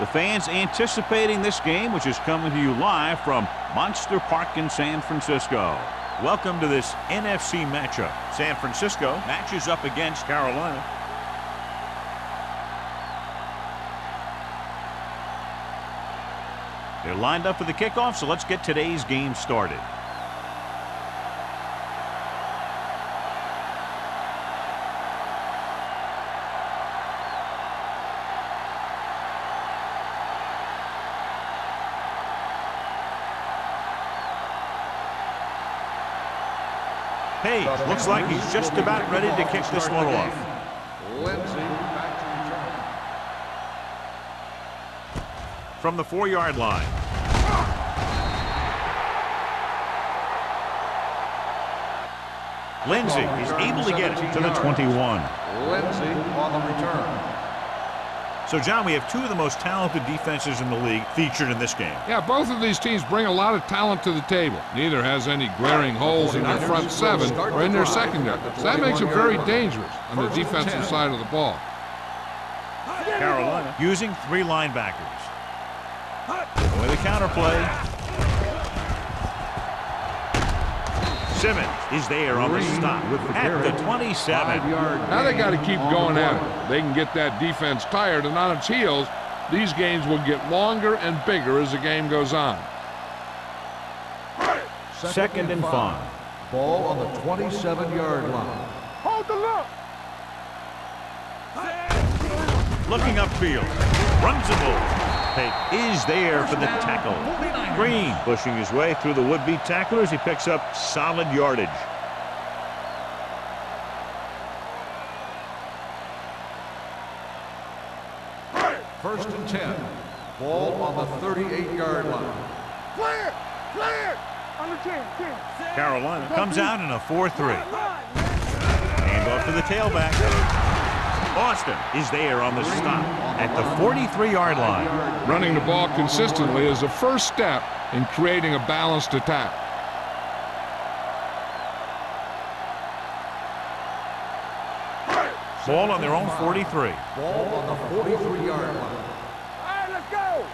The fans anticipating this game, which is coming to you live from Monster Park in San Francisco. Welcome to this NFC matchup. San Francisco matches up against Carolina. They're lined up for the kickoff, so let's get today's game started. Hey, looks like he's just about ready to kick this one off. From the 4-yard line. Lindsey is able to get it to the 21. Lindsey on the return. So, John, we have two of the most talented defenses in the league featured in this game. Yeah, both of these teams bring a lot of talent to the table. Neither has any glaring holes in their front seven or in their secondary. So that makes them very dangerous on the defensive side of the ball. Carolina using 3 linebackers. With a counterplay. Simmons is there on the stop at the 27. Now they got to keep going at it. They can get that defense tired and on its heels. These games will get longer and bigger as the game goes on. 2nd and 5. Ball on the 27-yard line. Hold the look. Looking upfield. Runs the ball. Is there for the tackle. Green pushing his way through the would-be tacklers. He picks up solid yardage. First and 10. Ball on the 38-yard line. Clear. Clear. On the 10. Carolina comes out in a 4-3. Hand off to the tailback. Austin is there on the stop at the 43-yard line. Running the ball consistently is the first step in creating a balanced attack. Ball on their own 43. Ball on the 43-yard line. All right, let's go.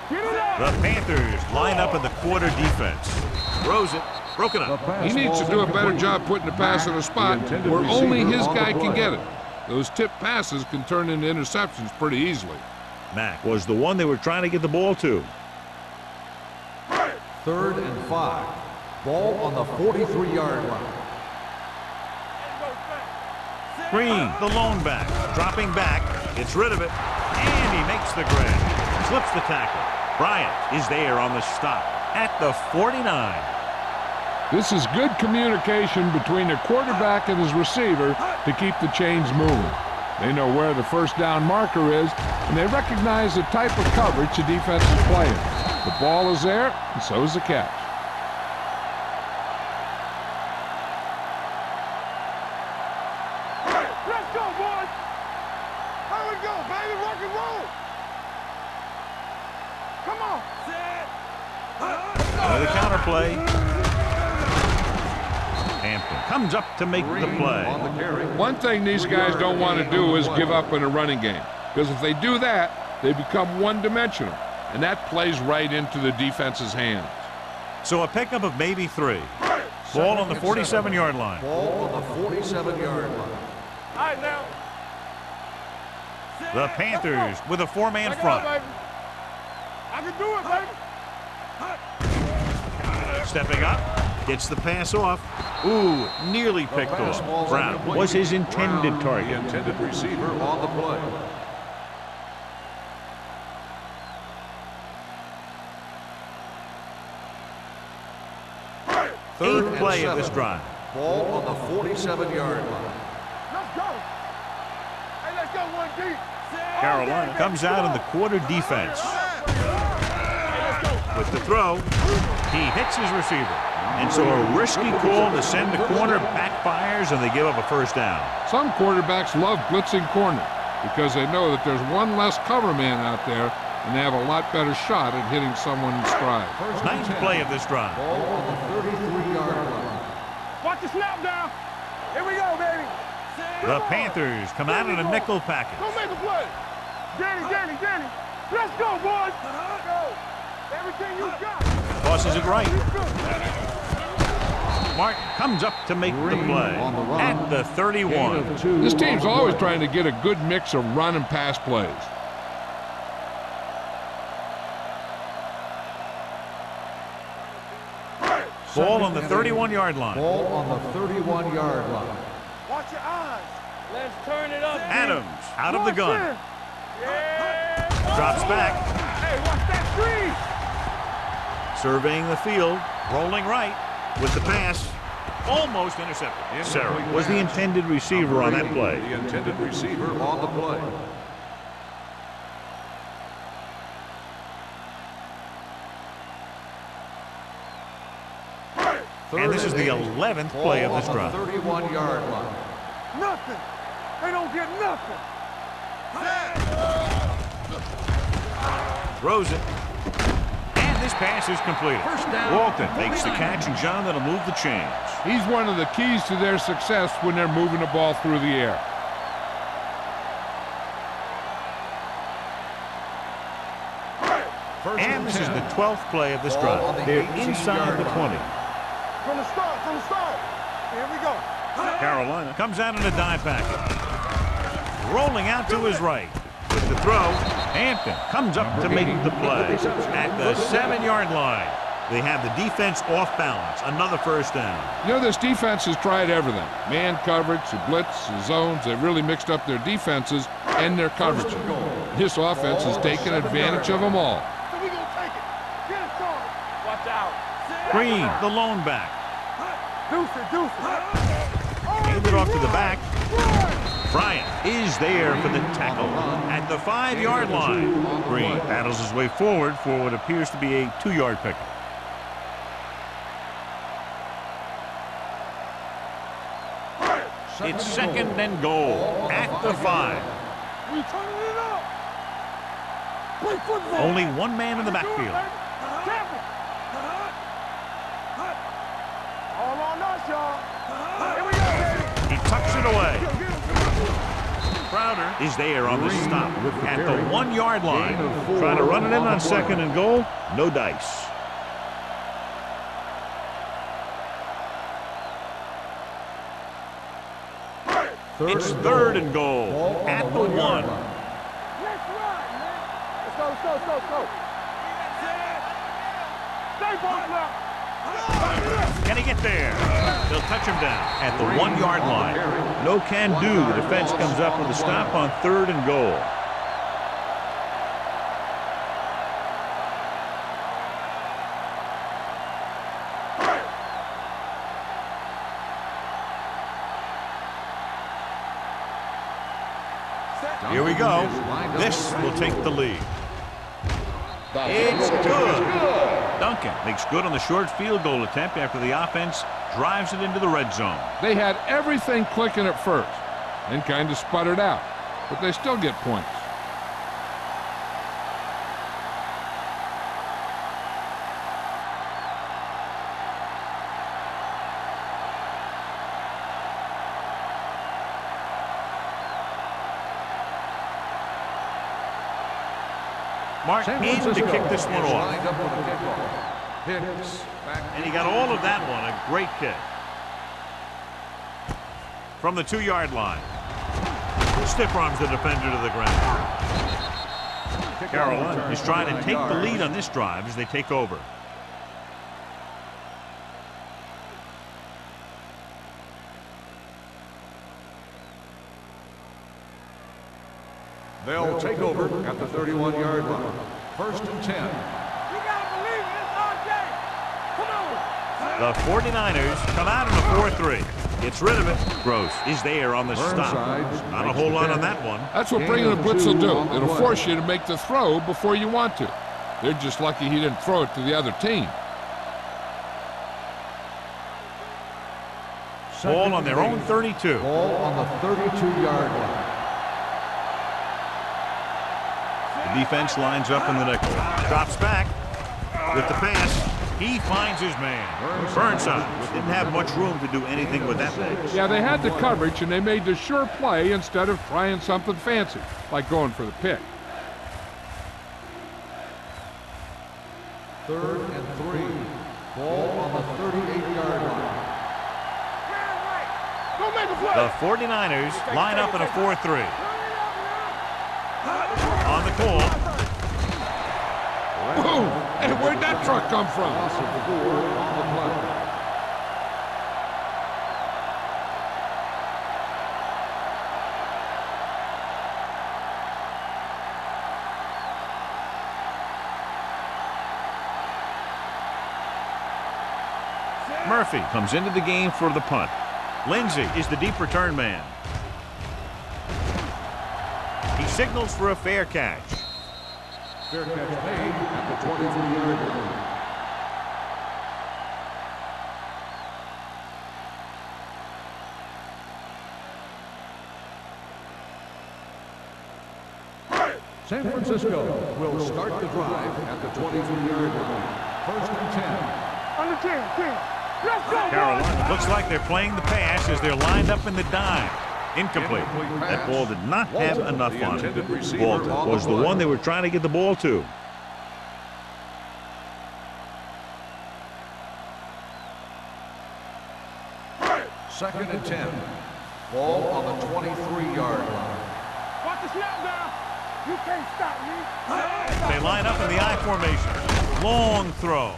Get it up. The Panthers line up in the quarter defense. Throws it. Broken up. He needs to do a better job putting the pass in a spot where only his guy can get it. Those tip passes can turn into interceptions pretty easily. Mack was the one they were trying to get the ball to. 3rd and 5. Ball on the 43-yard line. Green, the lone back, dropping back, gets rid of it, and he makes the grab. Slips the tackle. Bryant is there on the stop at the 49. This is good communication between the quarterback and his receiver to keep the chains moving. They know where the first down marker is, and they recognize the type of coverage the defense is playing. The ball is there, and so is the catch. Let's go, boys. Here we go, baby. Rock and roll. Come on. The counterplay. Hampton comes up to make the play. One thing these guys don't want to do is give up in a running game, because if they do that, they become one-dimensional, and that plays right into the defense's hands. So a pickup of maybe 3. Ball on the 47-yard line. Ball on the 47-yard line. All right, now. The Panthers with a 4-man front. I can do it, baby. Stepping up, gets the pass off. Ooh, nearly picked off. Brown was his intended target. The intended receiver on the play. Third play of this drive. Ball on the 47-yard line. Let's go. Hey, let's go one deep. Carolina comes out in the quarter defense. With the throw, he hits his receiver. And so a risky call to send the corner backfires, and they give up a first down. Some quarterbacks love blitzing corner because they know that there's one less cover man out there, and they have a lot better shot at hitting someone in stride. Ninth play of this drive. Ball on the 33-yard line. Watch the snap down. Here we go, baby. The Panthers come out in a nickel package. Go make a play. Danny. Let's go, boys. Go. Everything you got. Tosses it right. Martin comes up to make the play at the 31. This team's always trying to get a good mix of run and pass plays. Ball on the 31-yard line. Ball on the 31-yard line. Watch your eyes. Let's turn it up. Adams out of the gun. Yeah. Drops back. Hey, watch that screen. Surveying the field. Rolling right with the pass. Almost intercepted. Sarah was the intended receiver on that play. The intended receiver on the play. And this is the 11th play of this drive. 31-yard line. Nothing. They don't get nothing. Throws it. And this pass is completed. First down. Walton makes the catch, and John, that'll move the chains. He's one of the keys to their success when they're moving the ball through the air. And this is the 12th play of this drive. They're inside the 20. From the start. Here we go. Carolina comes out in a dime package. Rolling out to his right. With the throw, Hampton comes up to make the play at the 7-yard line. They have the defense off balance. Another first down. You know, this defense has tried everything. Man coverage, the blitz, the zones. They've really mixed up their defenses and their coverages. This offense has taken advantage of them all. So we gonna take it. Get it started. Watch out. Green, the lone back. Deuce it. Hand it off to the back. Bryant is there for the tackle at the 5-yard line. Green battles his way forward for what appears to be a 2-yard pickup. It's second and goal at the 5. We turning it up. Play football. Only one man in the backfield. All on us, y'all. Here we go, baby. He tucks it away. Crowder is there on the stop at the 1-yard line. Trying to run it in on second and goal. No dice. It's third and goal at the 1. Let's run, man. Let's go. Stay ball left. Can he get there? They'll touch him down at the 1-yard line. No can do. The defense comes up with a stop on third and goal. Here we go. This will take the lead. It's good. Duncan makes good on the short field goal attempt after the offense drives it into the red zone. They had everything clicking at first and kind of sputtered out, but they still get points. Mark in to kick this one off. Lined up with a kickoff. Hicks back. And he got all of that one. A great kick. From the 2-yard line. Stiff arms the defender to the ground. Carolina is trying to take the lead on this drive as they take over. They'll take over at the 31-yard line. First and 10. You gotta believe it. It's our day. Come on. The 49ers come out in a 4-3. Gets rid of it. Gross is there on the stop. Not a whole lot on that one. That's what bringing a blitz will do. It'll force you to make the throw before you want to. They're just lucky he didn't throw it to the other team. Ball on their own 32. Ball on the 32-yard line. The defense lines up in the nickel. Drops back with the pass. He finds his man. Burnside didn't have much room to do anything with that pass. Yeah, they had the coverage, and they made the sure play instead of trying something fancy, like going for the pick. 3rd and 3. Ball on the 38-yard line. Go make a play. The 49ers line up in a 4-3. On the call. Boom! Hey, where'd that truck come from? Loss of 4 on the play. Murphy comes into the game for the punt. Lindsey is the deep return man. He signals for a fair catch. Fair catch made at the 23-yard line. San Francisco will start the drive at the 23-yard line. 1st and 10. Under 10. Let's go, Carolina looks like they're playing the pass as they're lined up in the dime. Incomplete. That ball did not have enough on it. Walter was the one they were trying to get the ball to. Second and 10. Ball on the 23-yard line. Watch the snap down. You can't stop me. They line up in the I formation. Long throw.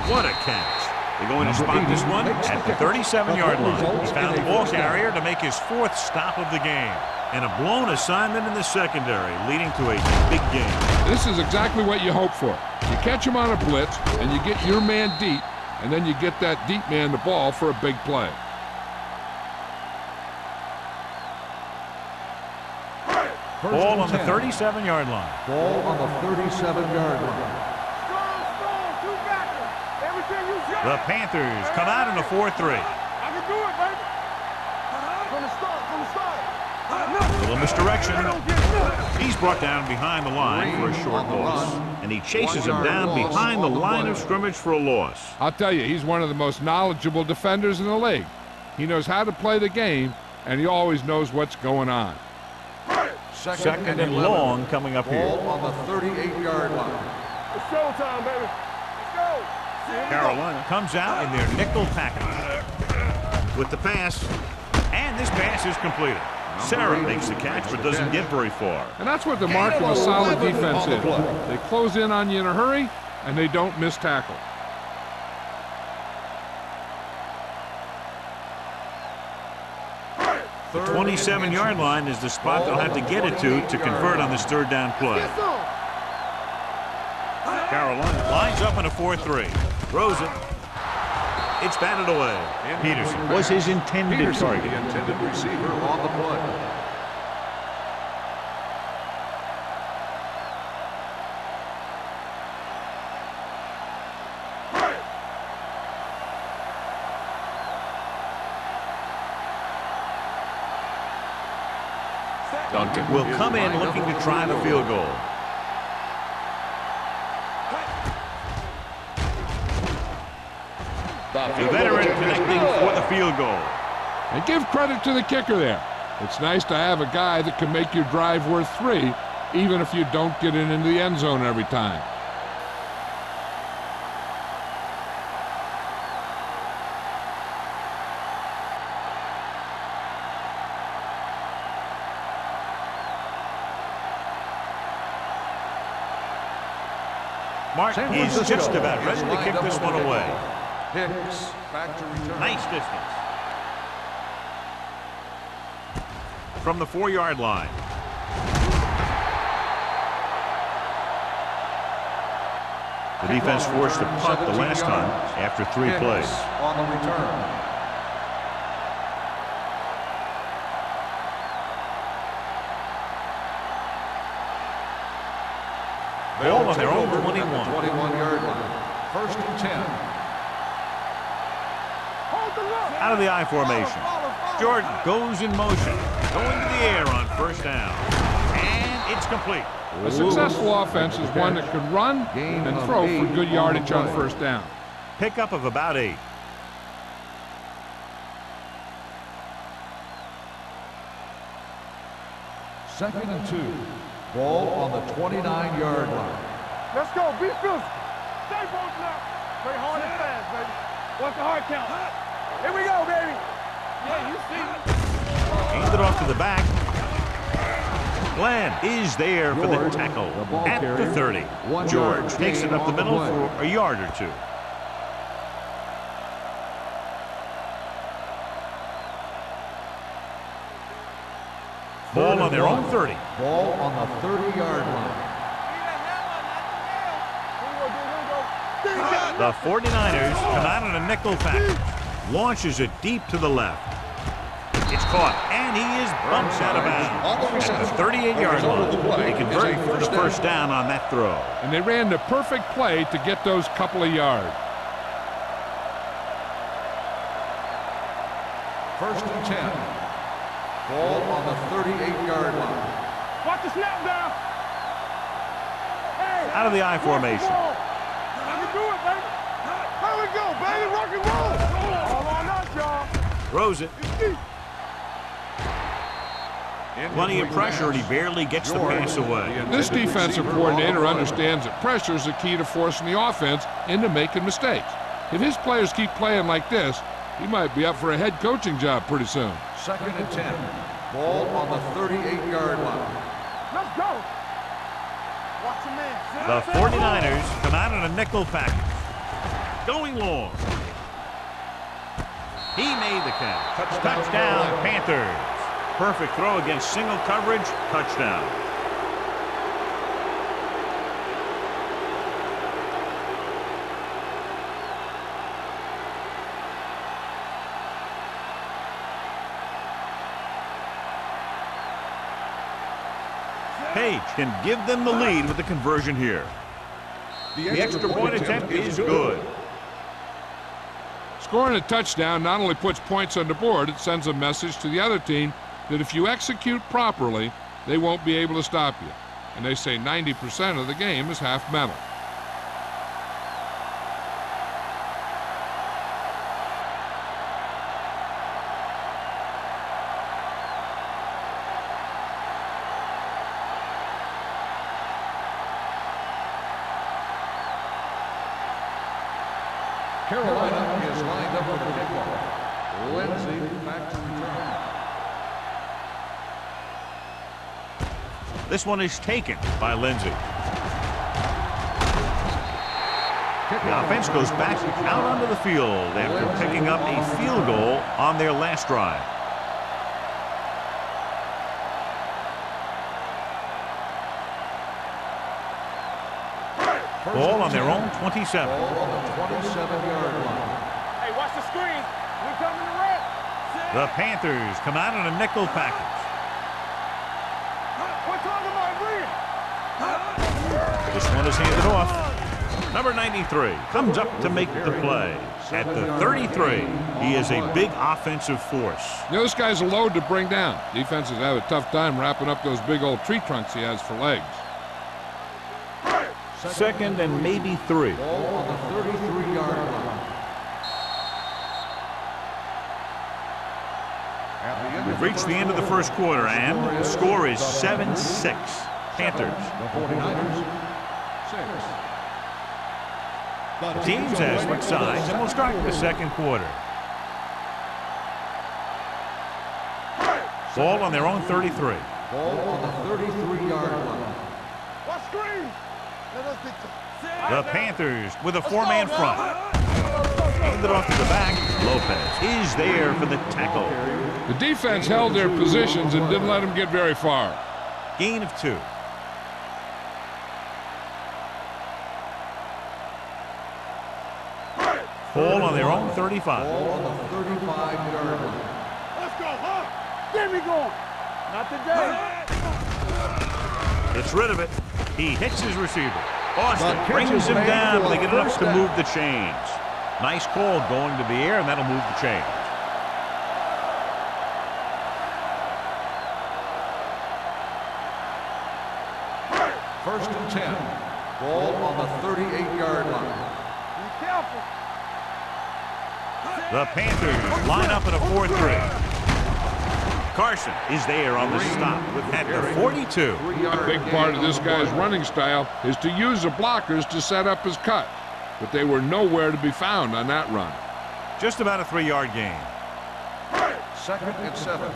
What a catch. They're going to spot this one at the 37-yard line. He found the ball carrier to make his 4th stop of the game. And a blown assignment in the secondary, leading to a big game. This is exactly what you hope for. You catch him on a blitz, and you get your man deep, and then you get that deep man the ball for a big play. Ball on the 37-yard line. Ball on the 37-yard line. Strong, two backers. Everything you got. The Panthers come out in a 4-3. I can do it, baby. From the start. A little misdirection. He's brought down behind the line for a short loss. And he chases him down behind the line of scrimmage for a loss. I'll tell you, he's one of the most knowledgeable defenders in the league. He knows how to play the game, and he always knows what's going on. Second and long coming up here. Ball on the 38-yard line. It's showtime, baby. Let's go. Carolina comes out in their nickel package with the pass, and this pass is completed. Sarah makes the catch but doesn't get very far. And that's what the mark of a solid defense is. They close in on you in a hurry, and they don't miss tackle. The 27-yard line is the spot they'll have to get it to convert on this 3rd down play. Carolina lines up in a 4-3. Throws it. It's batted away. Peterson was his intended target. The intended receiver on the play. Duncan will come in looking to try the field goal. The veteran connecting for the field goal. And give credit to the kicker there. It's nice to have a guy that can make your drive worth 3, even if you don't get it into the end zone every time. Martin is just about ready to kick this one away. Hicks back to return. Nice distance. From the 4-yard line. The defense forced a punt the last time after 3 plays. On the return. Ball on their own 21. 21-yard line. 1st and 10. Out of the I formation. Jordan goes in motion. Going to the air on 1st down. And it's complete. A successful offense is one that can run and throw for good yardage on 1st down. Pickup of about 8. Second and 2. Ball on the 29-yard line. Let's go. Be physical. Stay focused now. Play hard and fast, baby. What's the hard count? Here we go, baby. Yeah, you see. Hand it off to the back. Glenn is there for the tackle at the 30. George takes it up the middle for a yard or two. Ball on their own 30. Ball on the 30-yard line. The 49ers come out in a nickel package. Launches it deep to the left. It's caught, and he is bumped out of bounds at the 38-yard line. They convert for the first down on that throw. And they ran the perfect play to get those couple of yards. First and 10. Ball on the 38-yard line. Watch the snap down. Hey, Out of the I formation. I can do it, baby. Here we go, baby. Rock and roll. All on us, y'all. Throws it. Plenty of pressure, and he barely gets the pass away. This defensive coordinator understands that pressure is the key to forcing the offense into making mistakes. If his players keep playing like this, he might be up for a head coaching job pretty soon. Second and 10. Ball on the 38-yard line. Let's go. Watch the man. The 49ers come out in a nickel package. Going long. He made the catch. Touchdown, Panthers. Perfect throw against single coverage. Touchdown. Page can give them the lead with the conversion here. The extra point attempt is good. Scoring a touchdown not only puts points on the board, it sends a message to the other team that if you execute properly, they won't be able to stop you. And they say 90% of the game is half mental. Carolina is lined up for the kickoff. Lindsey back to return. This one is taken by Lindsey. The offense goes back out onto the field after picking up a field goal on their last drive. Ball on their own 27. Ball on the 27-yard line. Hey, watch the screen. We coming to red. The Panthers come out in a nickel package. We're talking about red. This one is handed off. Number 93 comes up to make the play. At the 33, he is a big offensive force. You know, this guy's a load to bring down. Defenses have a tough time wrapping up those big old tree trunks he has for legs. Second and maybe 3. Ball on the 33-yard line. We've reached the end of the first quarter, and the score is 7-6. Panthers. The 49ers, 6. The teams have switched sides, and we'll start the second quarter. Ball on their own 33. Ball on the 33-yard line. Watch screen. Let us The Panthers with a 4-man front. Handed off to the back. Lopez is there for the tackle. The defense held their positions and didn't let them get very far. Gain of 2. Ball on their own 35. Ball on the 35-yard line. Let's go, huh? Get me going. Not today. Gets rid of it. He hits his receiver. Austin brings him down, but they get enough to move the chains. Nice call going to the air, and that'll move the chains. First and 10. Ball on the 38-yard line. Be careful. The Panthers line up in a 4-3. Carson is there on the stop at the 42. A big part of this guy's running style is to use the blockers to set up his cut, but they were nowhere to be found on that run. Just about a 3-yard gain. 2nd and 7.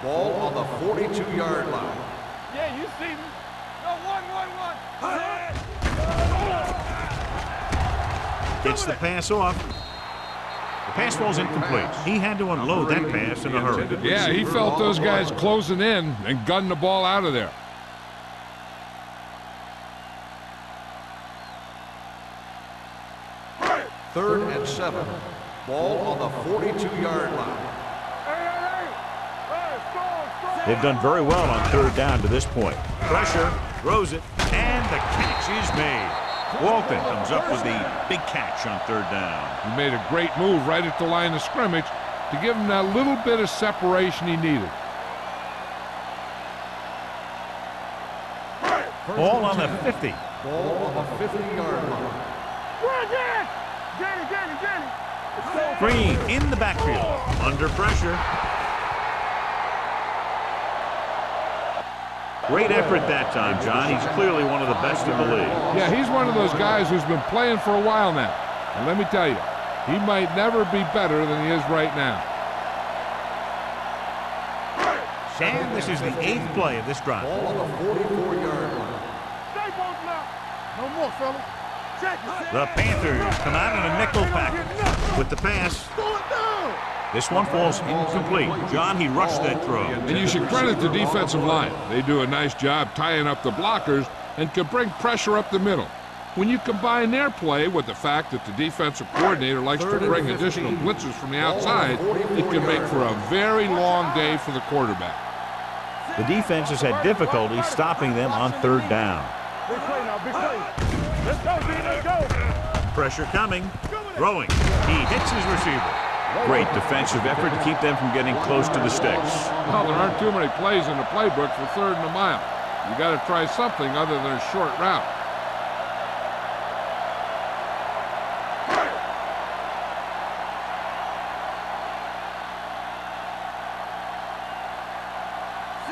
Ball on the 42-yard line. Yeah, you see me. No, one. Gets the pass off. The pass ball's incomplete. He had to unload that pass in a hurry. Yeah, he felt those guys closing in and gunned the ball out of there. Third and 7. Ball on the 42-yard line. They've done very well on 3rd down to this point. Pressure, throws it, and the catch is made. Walton comes up with the big catch on 3rd down. He made a great move right at the line of scrimmage to give him that little bit of separation he needed. Ball on the 50. Ball on the 50-yard line. Green in the backfield, under pressure. Great effort that time, John. He's clearly one of the best in the league. Yeah, he's one of those guys who's been playing for a while now. And let me tell you, he might never be better than he is right now. And this is the 8th play of this drive. Ball on the 44-yard line. No more, fella. The Panthers come out in a nickel package with the pass. This one falls incomplete. John, he rushed that throw. And you should credit the defensive line. They do a nice job tying up the blockers and can bring pressure up the middle. When you combine their play with the fact that the defensive coordinator likes to bring additional blitzers from the outside, it can make for a very long day for the quarterback. The defense has had difficulty stopping them on 3rd down. Big play now, big play. Let's go, D, let's go. Pressure coming. Throwing. He hits his receiver. Great defensive effort to keep them from getting close to the sticks. Well, there aren't too many plays in the playbook for 3rd and a mile. You got to try something other than a short route.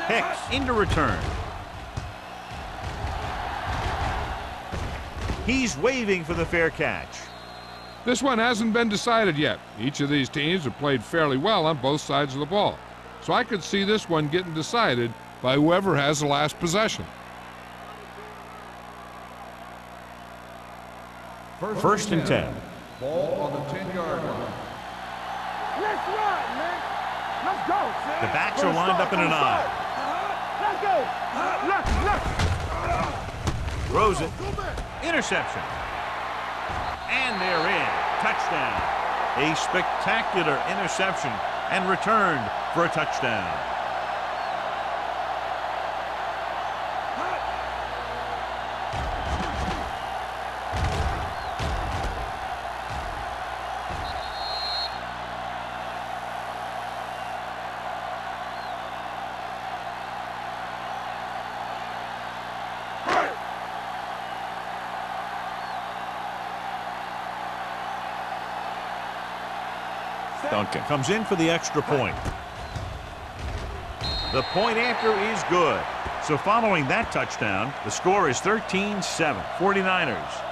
Hicks into return. He's waving for the fair catch. This one hasn't been decided yet. Each of these teams have played fairly well on both sides of the ball. So I could see this one getting decided by whoever has the last possession. First and 10. Ball on the 10-yard line. Let's run, man. Let's go. The backs are lined up in an eye. Let's go. Left. Throws it. Interception. And they're in. Touchdown. A spectacular interception and returned for a touchdown. Duncan comes in for the extra point. The point after is good. So following that touchdown, the score is 13-7, 49ers.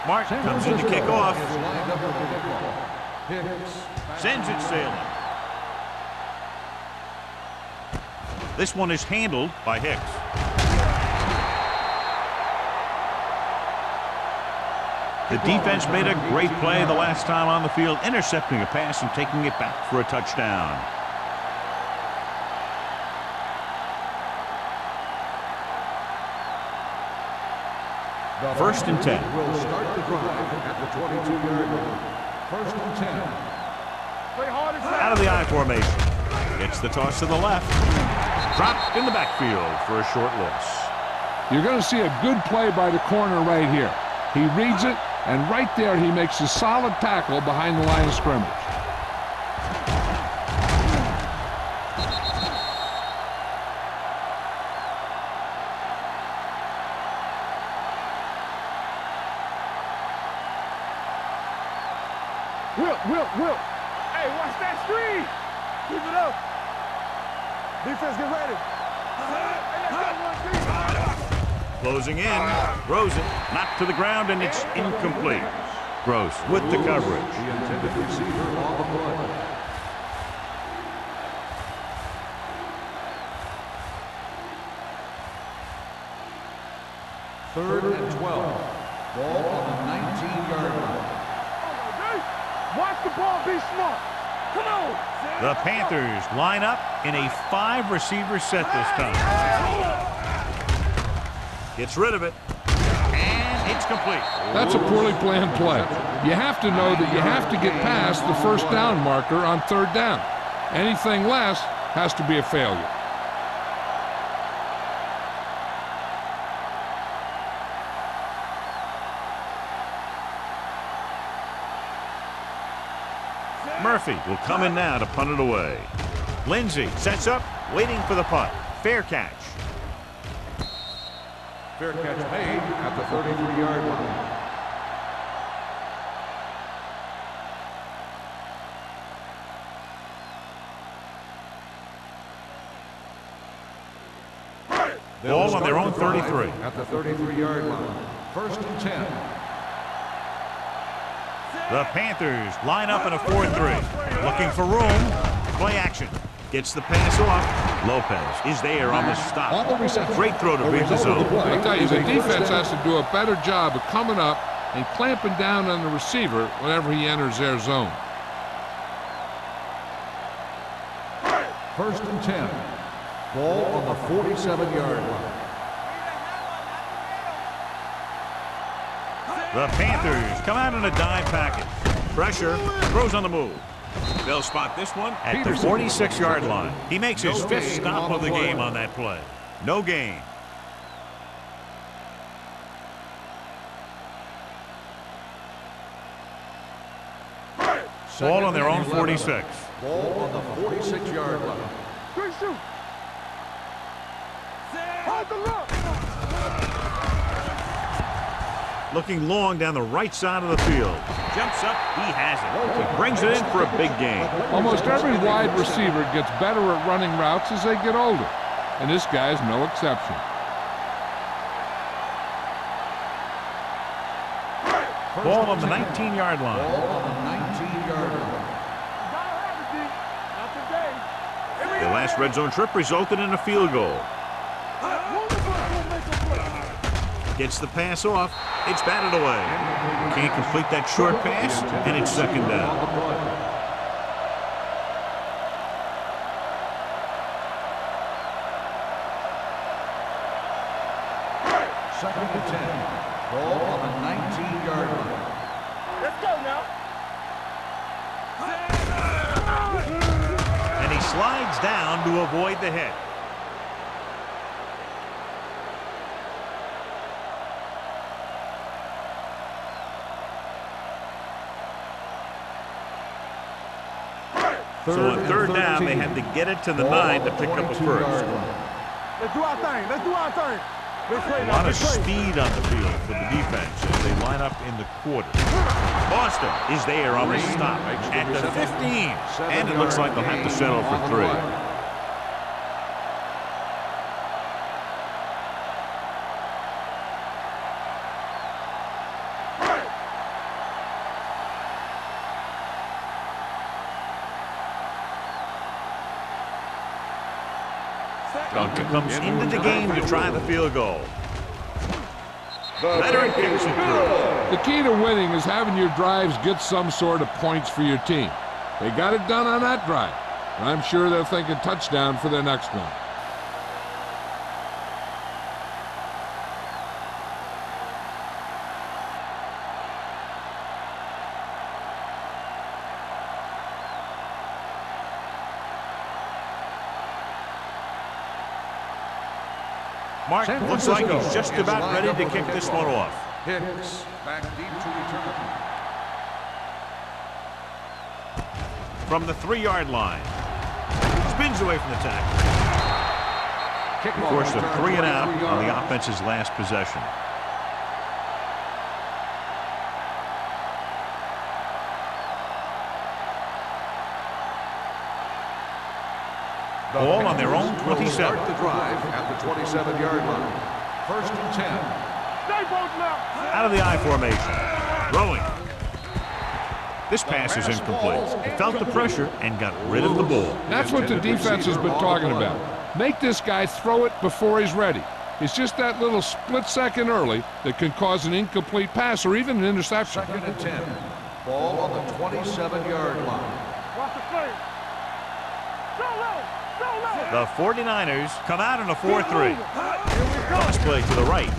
Martin comes in to kick off. Sends it sailing. This one is handled by Hicks. The defense made a great play the last time on the field, intercepting a pass and taking it back for a touchdown. First and 10. Will start the drive at the 22-yard line. First and 10. Play hard and Out of the I formation. Gets the toss to the left. Dropped in the backfield for a short loss. You're going to see a good play by the corner right here. He reads it, And right there, he makes a solid tackle behind the line of scrimmage. Will. Hey, watch that screen. Keep it up. Defense, get ready. Closing in. Throws it. Knocked to the ground, and it's incomplete. Gross with the coverage. The intended receiver on the play. Third and 12. Ball on the 19-yard line. Watch the ball, be smart. Come on. The Panthers line up in a 5-receiver set this time. Gets rid of it. And it's complete. That's a poorly planned play. You have to know that you have to get past the first down marker on third down. Anything less has to be a failure. Murphy will come in now to punt it away. Lindsey sets up, waiting for the punt. Fair catch. Fair catch made at the 33-yard line. Ball on their own 33. At the 33-yard line. First and 10. The Panthers line up in a 4-3. Looking for room. Play action. Gets the pass off. Lopez is there on the stop. Great throw to read the zone. I tell you, the defense has to do a better job of coming up and clamping down on the receiver whenever he enters their zone. First and 10. Ball on the 47-yard line. The Panthers come out in a dime package. Pressure. Throws on the move. They'll spot this one at the 46-yard line. He makes his 5th stop of the game on that play. No gain. Ball on their own 46. Ball on the 46-yard line. Quick shoot. Hold the look. Looking long down the right side of the field. Jumps up. He has it. He brings it in for a big gain. Almost every wide receiver gets better at running routes as they get older, and this guy's no exception. Ball on the 19-yard line. Ball on the 19-yard line. Not today. The last red zone trip resulted in a field goal. Gets the pass off. It's batted away. Can't complete that short pass, and it's second down. Second and 10. Ball on the 19-yard line. Let's go now. And he slides down to avoid the hit. So on third down, they had to get it to the 9 to pick up a first. Let's do our thing. Let's do our thing. A lot of speed on the field for the defense as they line up in the quarter. Boston is there on the stop at the 15. And it looks like they'll have to settle for 3. Duncan comes into the game to try the field goal. Veteran kicks it through. The key to winning is having your drives get some sort of points for your team. They got it done on that drive, and I'm sure they're thinking touchdown for their next one. Mark looks like he's just about ready to kick this one off. Hicks back deep to return. From the 3-yard line. Spins away from the tackle. Forced a 3 and out on the offense's last possession. Ball on their own 27. Start the drive at the 27-yard line. First and 10. Out of the I formation. Throwing. This pass is incomplete. He felt the pressure and got rid of the ball. That's what the defense has been talking about. Make this guy throw it before he's ready. It's just that little split second early that can cause an incomplete pass or even an interception. Second and 10. Ball on the 27-yard line. Watch the play. Go low. The 49ers come out in a 4-3. Cross play to the right.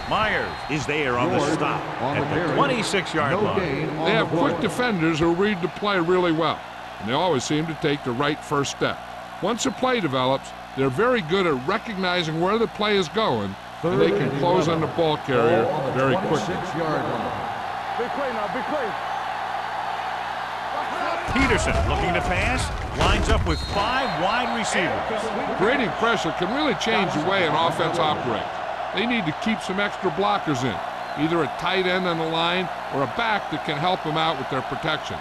Myers is there on the stop at the 26-yard line. They have quick defenders who read the play really well, and they always seem to take the right first step. Once a play develops, they're very good at recognizing where the play is going, and they can close on the ball carrier very quickly. Big play now, big play. Peterson looking to pass, lines up with 5 wide receivers. Creating pressure can really change the way an offense operates. They need to keep some extra blockers in, either a tight end on the line or a back that can help them out with their protection.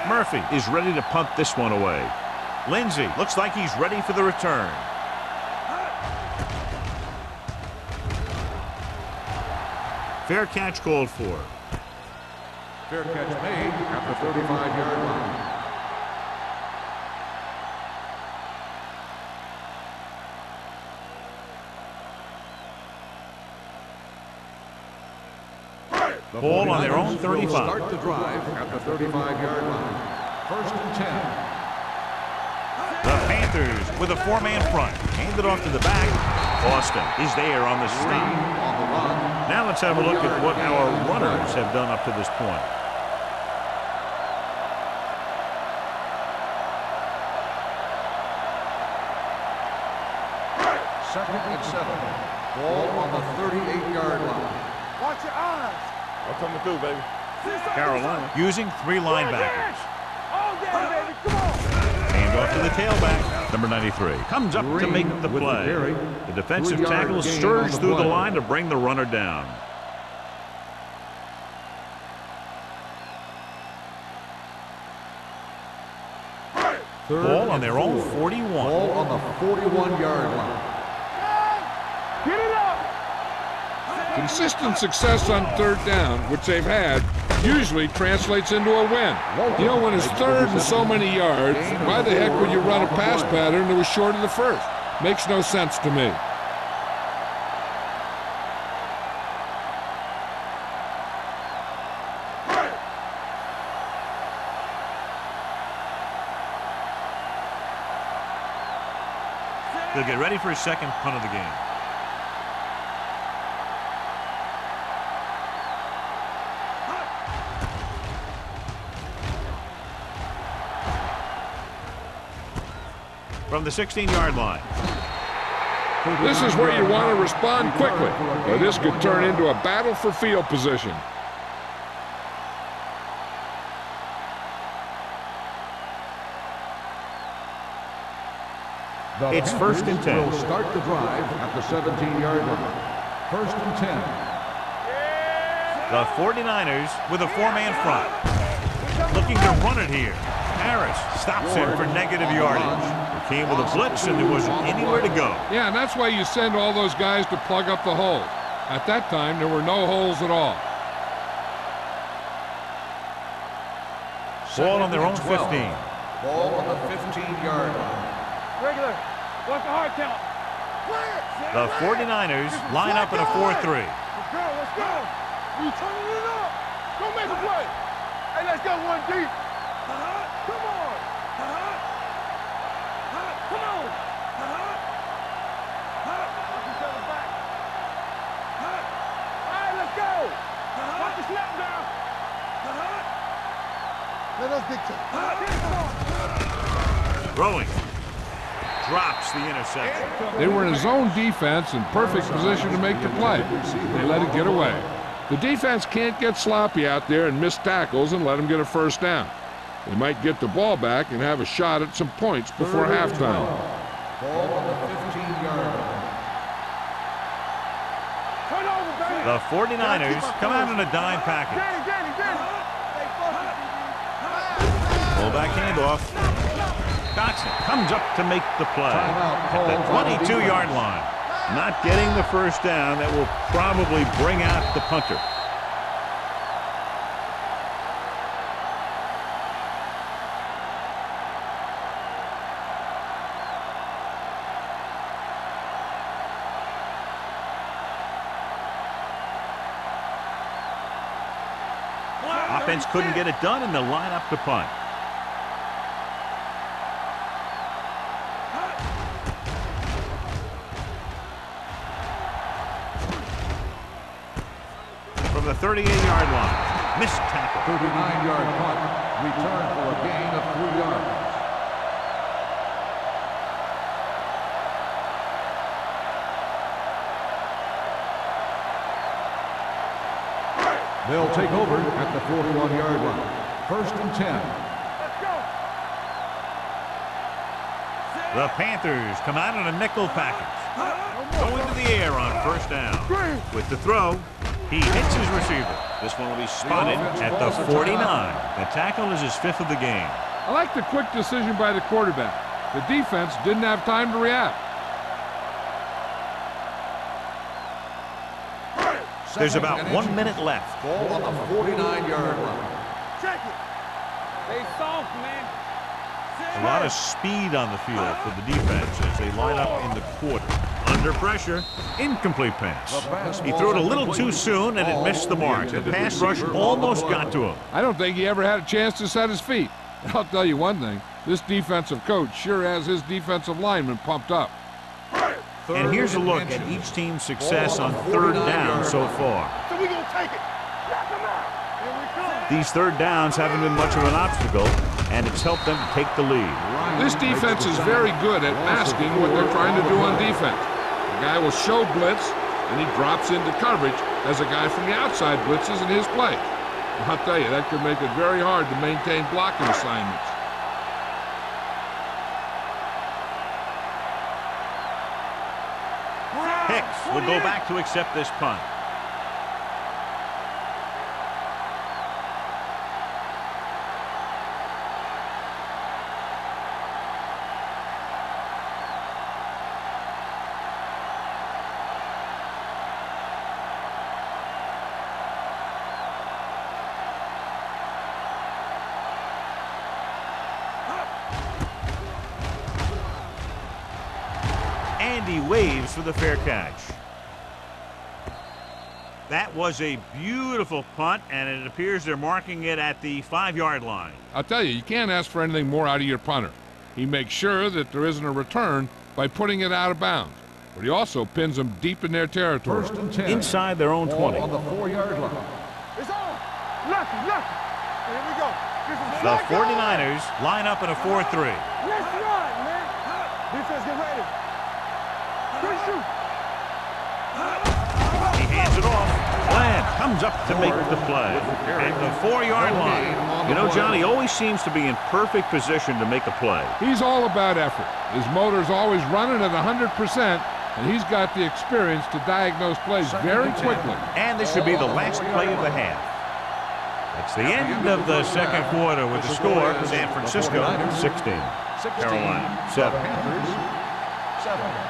Murphy is ready to punt this one away. Lindsey looks like he's ready for the return. Fair catch called for. Fair catch made at the 35-yard line. Ball on their own 35. Start the drive at the 35-yard line. First and 10. The Panthers with a 4-man front. Handed off to the back. Austin is there on the stop. Now let's have a look at what our runners have done up to this point. Second and 7. Ball on the 38-yard line. Watch your eyes. I'm coming through, baby. Carolina using 3 linebackers. Oh, yeah, baby. Come on. Hand off to the tailback. Number 93 comes up to make the play. The defensive tackle surges through the line to bring the runner down. Ball on their own 41. Ball on the 41-yard line. Get it up. Consistent success on third down, which they've had, usually translates into a win. You know, when it's third and so many yards, why the heck would you run a pass pattern that was short of the first? Makes no sense to me. They'll get ready for his second punt of the game. From the 16-yard line. This is where you want to respond quickly, or this could turn into a battle for field position. It's first and 10. Will start the drive at the 17-yard line. First and 10. The 49ers with a 4-man front. Looking to run it here. Harris stops him for negative yardage. He came with a blitz and there wasn't anywhere to go. Yeah, and that's why you send all those guys to plug up the holes. At that time, there were no holes at all. Ball on their own 15. Ball on the 15-yard line. Regular. What's the hard count? The 49ers line up in a 4-3. Let's go, let's go. You turning it up. Go make a play. Hey, let's go one deep. Come on. Come on. Watch each other back. All right, let's go. Watch the snap down. Let us dictate. Come on. Throwing. Drops the interception. They were in zone defense in perfect position to make the play. They let it get away. The defense can't get sloppy out there and miss tackles and let them get a first down. They might get the ball back and have a shot at some points before halftime. Ball on the 15-yard line. Turn over, baby. The 49ers come out in a dime package. Danny. Fullback handoff. Dotson comes up to make the play at the 22-yard line. Not getting the first down. That will probably bring out the punter. Offense couldn't get it done, and they'll line up to punt. From the 38-yard line. Missed tackle. 39-yard punt. Return for a gain of 3 yards. They'll take over at the 41-yard line. 1st and 10. Let's go. The Panthers come out in a nickel package. Going to the air on first down. With the throw, he hits his receiver. This one will be spotted at the 49. The tackle is his 5th of the game. I like the quick decision by the quarterback. The defense didn't have time to react. There's about 1 minute left. Ball on the 49-yard line. Check it. Stay soft, man. A lot of speed on the field for the defense as they line up in the quarter. Under pressure, incomplete pass. He threw it a little too soon and it missed the mark. The pass rush almost got to him. I don't think he ever had a chance to set his feet. I'll tell you one thing, this defensive coach sure has his defensive linemen pumped up. And here's a look at each team's success on 3rd down so far. So we gonna take it. Knock him out. Here we come. These 3rd downs haven't been much of an obstacle, and it's helped them to take the lead. This defense is very good at masking what they're trying to do on defense. The guy will show blitz, and he drops into coverage as a guy from the outside blitzes in his play. I'll tell you, that could make it very hard to maintain blocking assignments. Hicks will go back to accept this punt. Andy waves for the fair catch. That was a beautiful punt, and it appears they're marking it at the 5-yard line. I'll tell you can't ask for anything more out of your punter. He makes sure that there isn't a return by putting it out of bounds, but he also pins them deep in their territory. 1st and 10. Inside their own 20. Ball on the 4-yard line. It's on. Lucky. Here we go. The 49ers line up in a 4-3. Let's run, man. Defense, get ready. Good shoot. He hands it off. Bland comes up to make the play at the 4-yard line. You know, Johnny always seems to be in perfect position to make a play. He's all about effort. His motor's always running at 100%, and he's got the experience to diagnose plays very quickly. And this should be the last play of the half. It's the end of the second quarter with the score, San Francisco 16, Carolina 7. Panthers 7.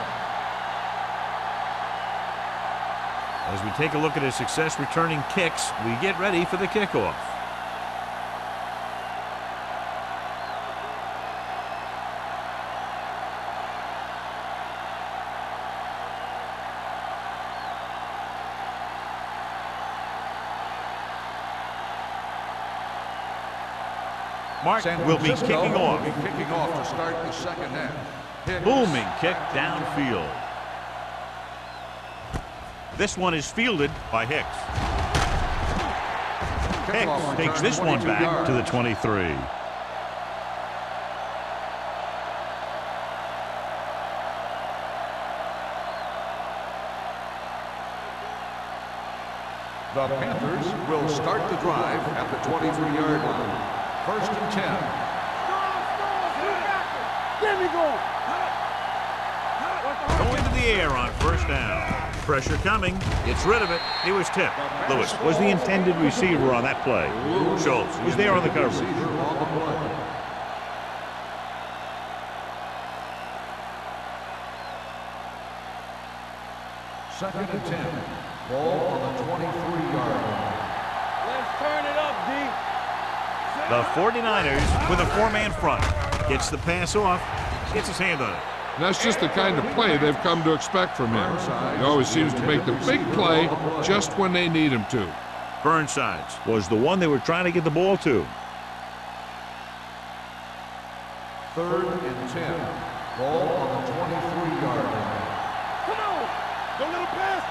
As we take a look at his success returning kicks, we get ready for the kickoff. Mark will be kicking off. Kicking off to start the second half. Hicks. Booming kick downfield. This one is fielded by Hicks. Hicks takes this one back to the 23. The Panthers will start the drive at the 23-yard line. First and 10. Get me going. Going to the air on first down. Pressure coming. Gets rid of it. He was tipped. Lewis was the intended receiver on that play. Schultz was there on the coverage. Receiver on the play. Second and 10. Ball on the 23-yard line. Let's turn it up, D. The 49ers with a four-man front. Gets the pass off. Gets his hand on it. And that's just the kind of play they've come to expect from him. He always seems to make the big play just when they need him to. Burnsides was the one they were trying to get the ball to. Third and 10. Ball on the 23-yard line. Come on. Don't let him pass.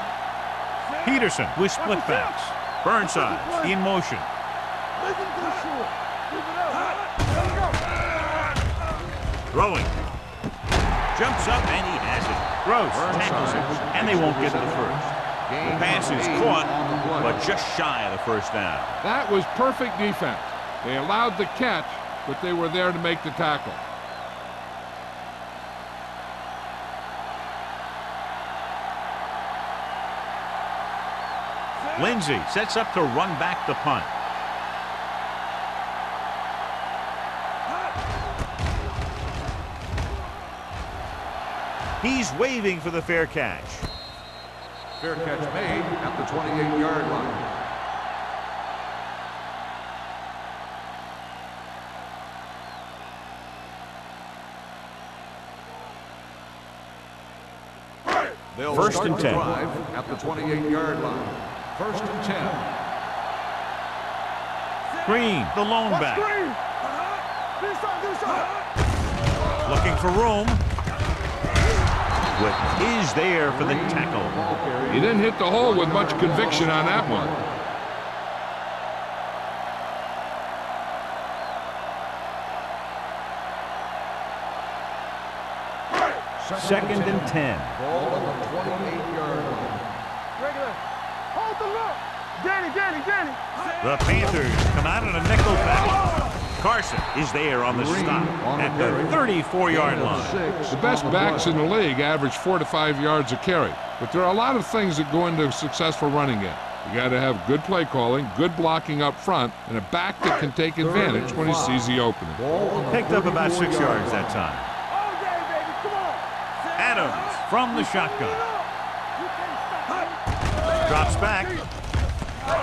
Peterson with split backs. Burnsides in motion. Listen to the short. Keep it up. Let him go. Throwing. Jumps up and he has it. Gross tackles it, and they won't get to the first. The pass is caught, but just shy of the first down. That was perfect defense. They allowed the catch, but they were there to make the tackle. Lindsey sets up to run back the punt. He's waving for the fair catch. Fair catch made at the 28-yard line. They'll First start and the 10. drive at the 28-yard line. First and 10. Green, the lone back. Screen. This side. Looking for room. Is there for the tackle. He didn't hit the hole with much conviction on that one. Second and 10. Ball on the 28-yard line. Regular. Hold the look. Danny. The Panthers come out in a nickel package. Carson is there on the stop at the 34-yard line. The best backs in the league average 4 to 5 yards a carry, but there are a lot of things that go into a successful running game. You got to have good play calling, good blocking up front, and a back that can take advantage when he sees the opening. Picked up about 6 yards that time. All day, baby. Come on. Adams from the shotgun. Drops back.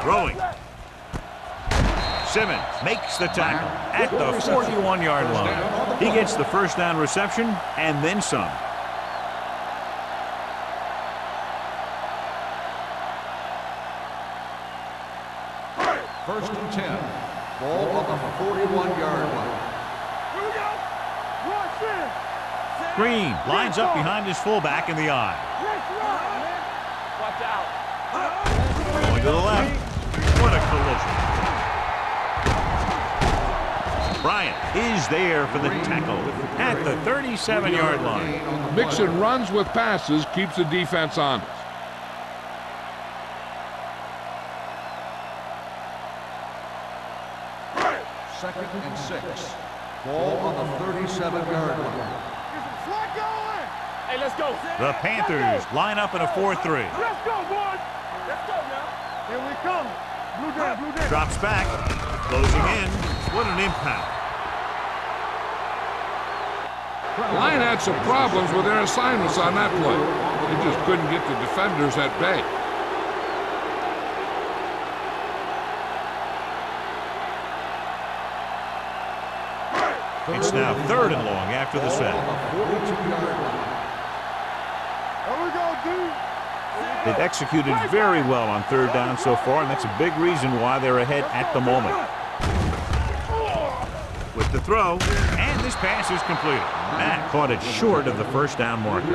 Throwing. Simmons makes the tackle at the 41-yard line. He gets the first down reception and then some. First and 10. Ball on the 41-yard line. Here we go. Watch this. Green lines up behind his fullback in the eye. Let's run, man. Watch out. Going to the left. What a collision. Bryant is there for the tackle at the 37-yard line. Mixing runs with passes keeps the defense honest. Second and 6. Ball on the 37-yard line. Slide going. Hey, let's go. The Panthers line up in a 4-3. Let's go, boys. Let's go now. Here we come. Blue down. Drops back. Closing in. What an impact. The line had some problems with their assignments on that play. They just couldn't get the defenders at bay. It's now 3rd and long after the set. Here we go, dude. They've executed very well on 3rd down so far, and that's a big reason why they're ahead at the moment. With the throw, and this pass is completed. Matt caught it short of the first down marker.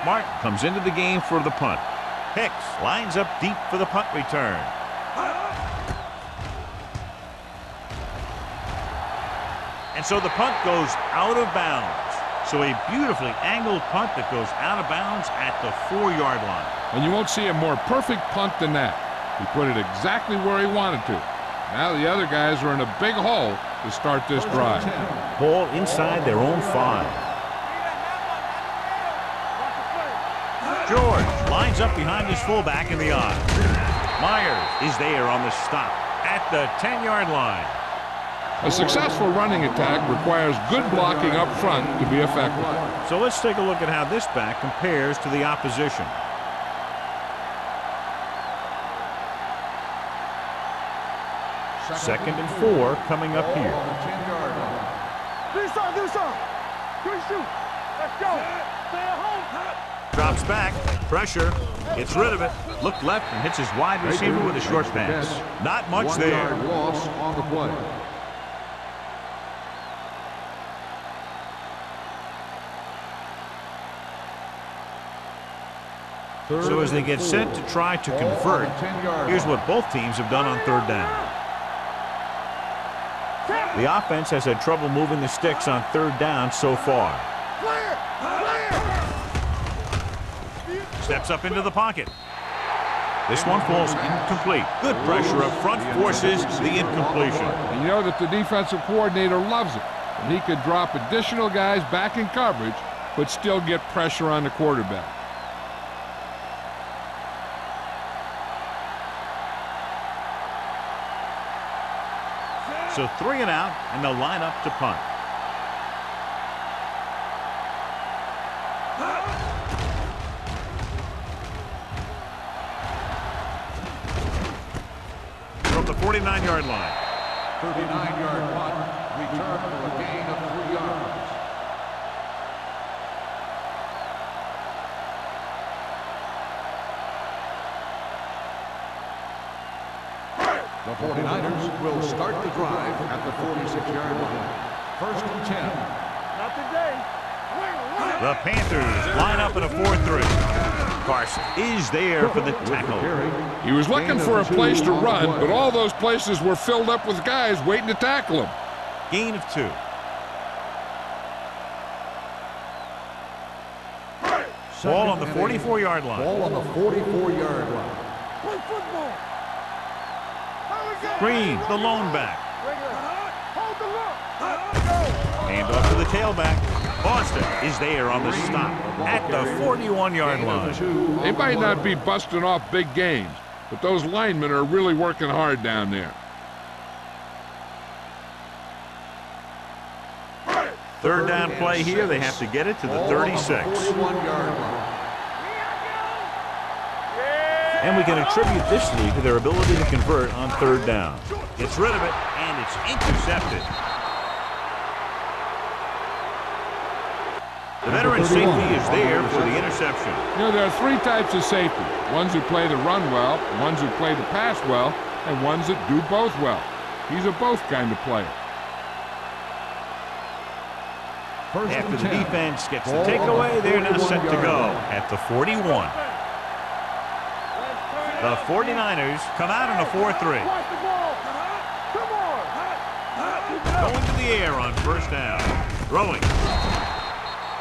Martin comes into the game for the punt. Hicks lines up deep for the punt return. And so the punt goes out of bounds. So a beautifully angled punt that goes out of bounds at the 4-yard line. And you won't see a more perfect punt than that. He put it exactly where he wanted to. Now the other guys are in a big hole to start this drive. Ball inside their own 5. George lines up behind his fullback in the I. Myers is there on the stop at the 10-yard line. A successful running attack requires good blocking up front to be effective. So let's take a look at how this back compares to the opposition. Second and 4 coming up here. Do some. Good shoot. Let's go. Stay at home. Drops back. Pressure. Gets rid of it. Look left and hits his wide receiver with a short pass. Not much there. 1-yard loss on the play. So as they get set to try to convert, here's what both teams have done on 3rd down. The offense has had trouble moving the sticks on 3rd down so far. Steps up into the pocket. This one falls incomplete. Good pressure up front forces the incompletion. And you know that the defensive coordinator loves it. And he could drop additional guys back in coverage, but still get pressure on the quarterback. So 3 and out, and they'll line up to punt. From the 49-yard line. 39-yard punt, return for a gain of 3 yards. The 49ers will start the drive at the 46-yard line. 1st and 10. Not today. The Panthers line up in a 4-3. Carson is there for the tackle. He was looking for a place to run, but all those places were filled up with guys waiting to tackle him. Gain of 2. Ball on the 44-yard line. Ball on the 44-yard line. Play football. Green, the lone back. Hold the look. Hand off to the tailback. Boston is there on the stop at the 41-yard line. They might not be busting off big games, but those linemen are really working hard down there. 3rd down play here. They have to get it to the 36. 41-yard line. And we can attribute this lead to their ability to convert on 3rd down. Gets rid of it, and it's intercepted. The veteran safety is there for the interception. You know, there are 3 types of safety. Ones who play the run well, ones who play the pass well, and ones that do both well. He's a both kind of player. After the defense gets the takeaway, they're now set to go at the 41. The 49ers come out in a 4-3. Going to the air on 1st down. Throwing.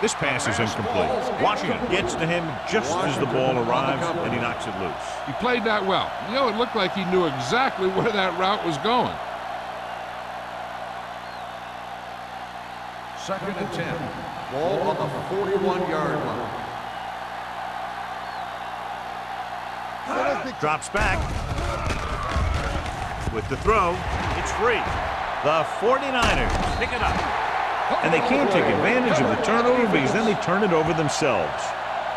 This pass is incomplete. Washington gets to him just as the ball arrives, and he knocks it loose. He played that well. You know, it looked like he knew exactly where that route was going. 2nd and 10. Ball on the 41-yard line. Drops back. With the throw, it's free. The 49ers pick it up. And they can't take advantage of the turnover because then they turn it over themselves.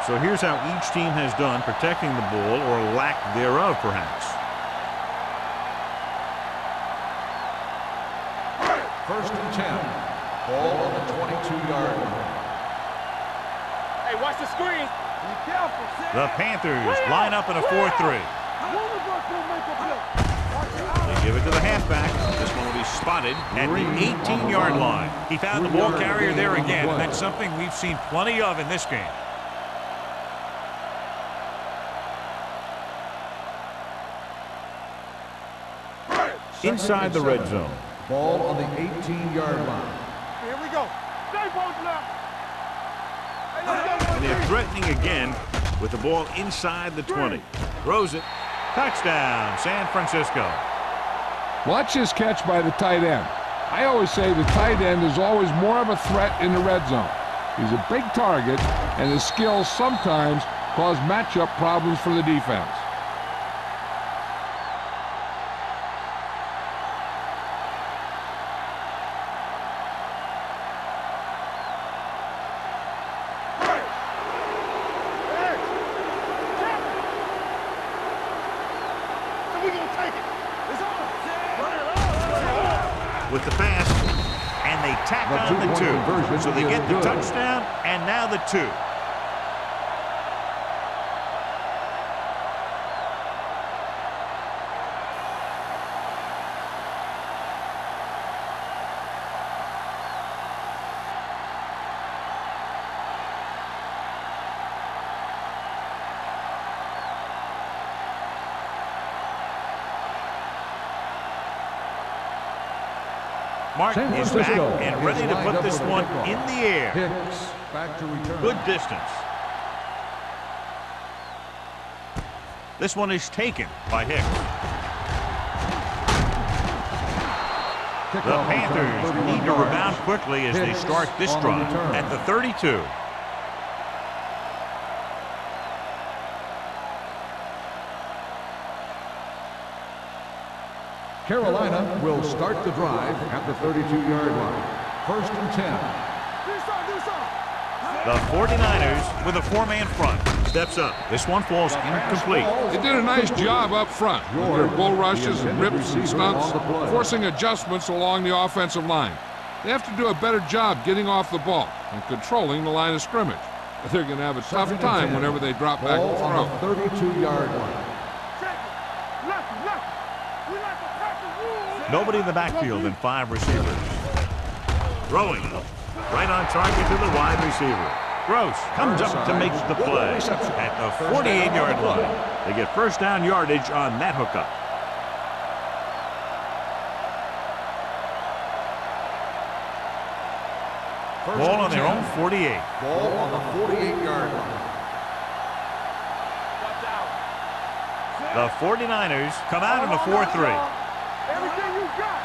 So here's how each team has done protecting the ball, or lack thereof, perhaps. 1st and 10. Ball on the 22-yard line. Hey, watch the screen. Be careful. The Panthers line up in a 4-3. They give it to the halfback. This one will be spotted at the 18-yard line. He found the ball carrier there again, and that's something we've seen plenty of in this game. inside the red zone. Ball on the 18-yard line. Here we go. Stay both left. Hey, let's go. And they're threatening again with the ball inside the 20. Throws it. Touchdown, San Francisco. Watch his catch by the tight end. I always say the tight end is always more of a threat in the red zone. He's a big target, and his skills sometimes cause matchup problems for the defense. With the pass, and they tack on the 2. So they get the touchdown, and now the 2. Martin is back and ready to put this one in the air. Hicks back to return. Good distance. This one is taken by Hicks. The Panthers need to rebound quickly as they start this drive at the 32. Carolina will start the drive at the 32-yard line. 1st and 10. The 49ers with a 4-man front. Steps up. This one falls incomplete. They did a nice job up front with their bull rushes and rips and stunts, forcing adjustments along the offensive line. They have to do a better job getting off the ball and controlling the line of scrimmage. But they're going to have a tough time whenever they drop back to throw. On the 32-yard line. Nobody in the backfield and 5 receivers. Throwing. Right on target to the wide receiver. Gross comes up to make the play at the 48-yard line. They get first down yardage on that hookup. Ball on their own 48. Ball on the 48-yard line. The 49ers come out in a 4-3. Everything you got.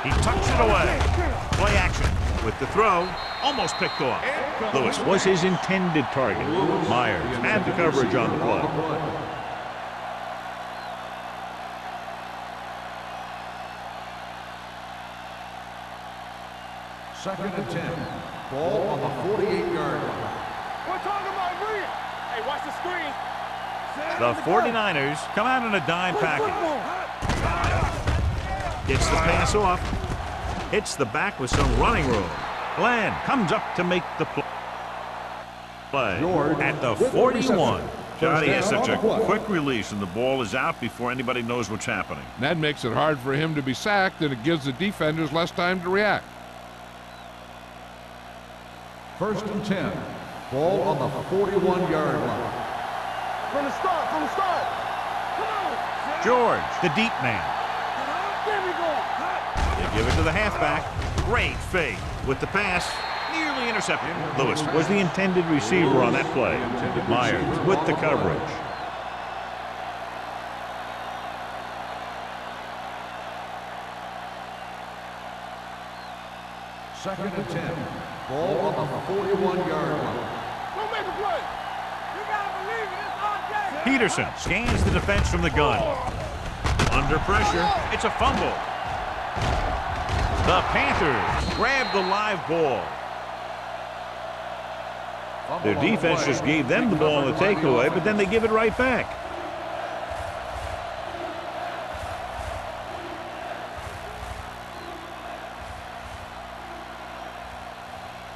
He tucks it away. Play action with the throw. Almost picked off. Lewis was his intended target. Myers had the coverage on the play. Second and 10. Ball on the 48-yard line. We're talking about Green. Hey, watch the screen. The 49ers come out in a dime package. Gets the pass off. Hits the back with some running room. Glenn comes up to make the play at the 41. Johnny has such a quick release, and the ball is out before anybody knows what's happening. And that makes it hard for him to be sacked, and it gives the defenders less time to react. 1st and 10. Ball on the 41-yard line. From the start. Come on. George, the deep man. There we go. They give it to the halfback. Great fake with the pass. Nearly intercepted. Lewis was the intended receiver on that play. Myers with the coverage. Second and 10. Ball on the 41-yard line. Don't make a play. You gotta believe it. It's on day. Peterson scans the defense from the gun. Under pressure, it's a fumble. The Panthers grab the live ball. Their defense just gave them the ball on the takeaway, but then they give it right back.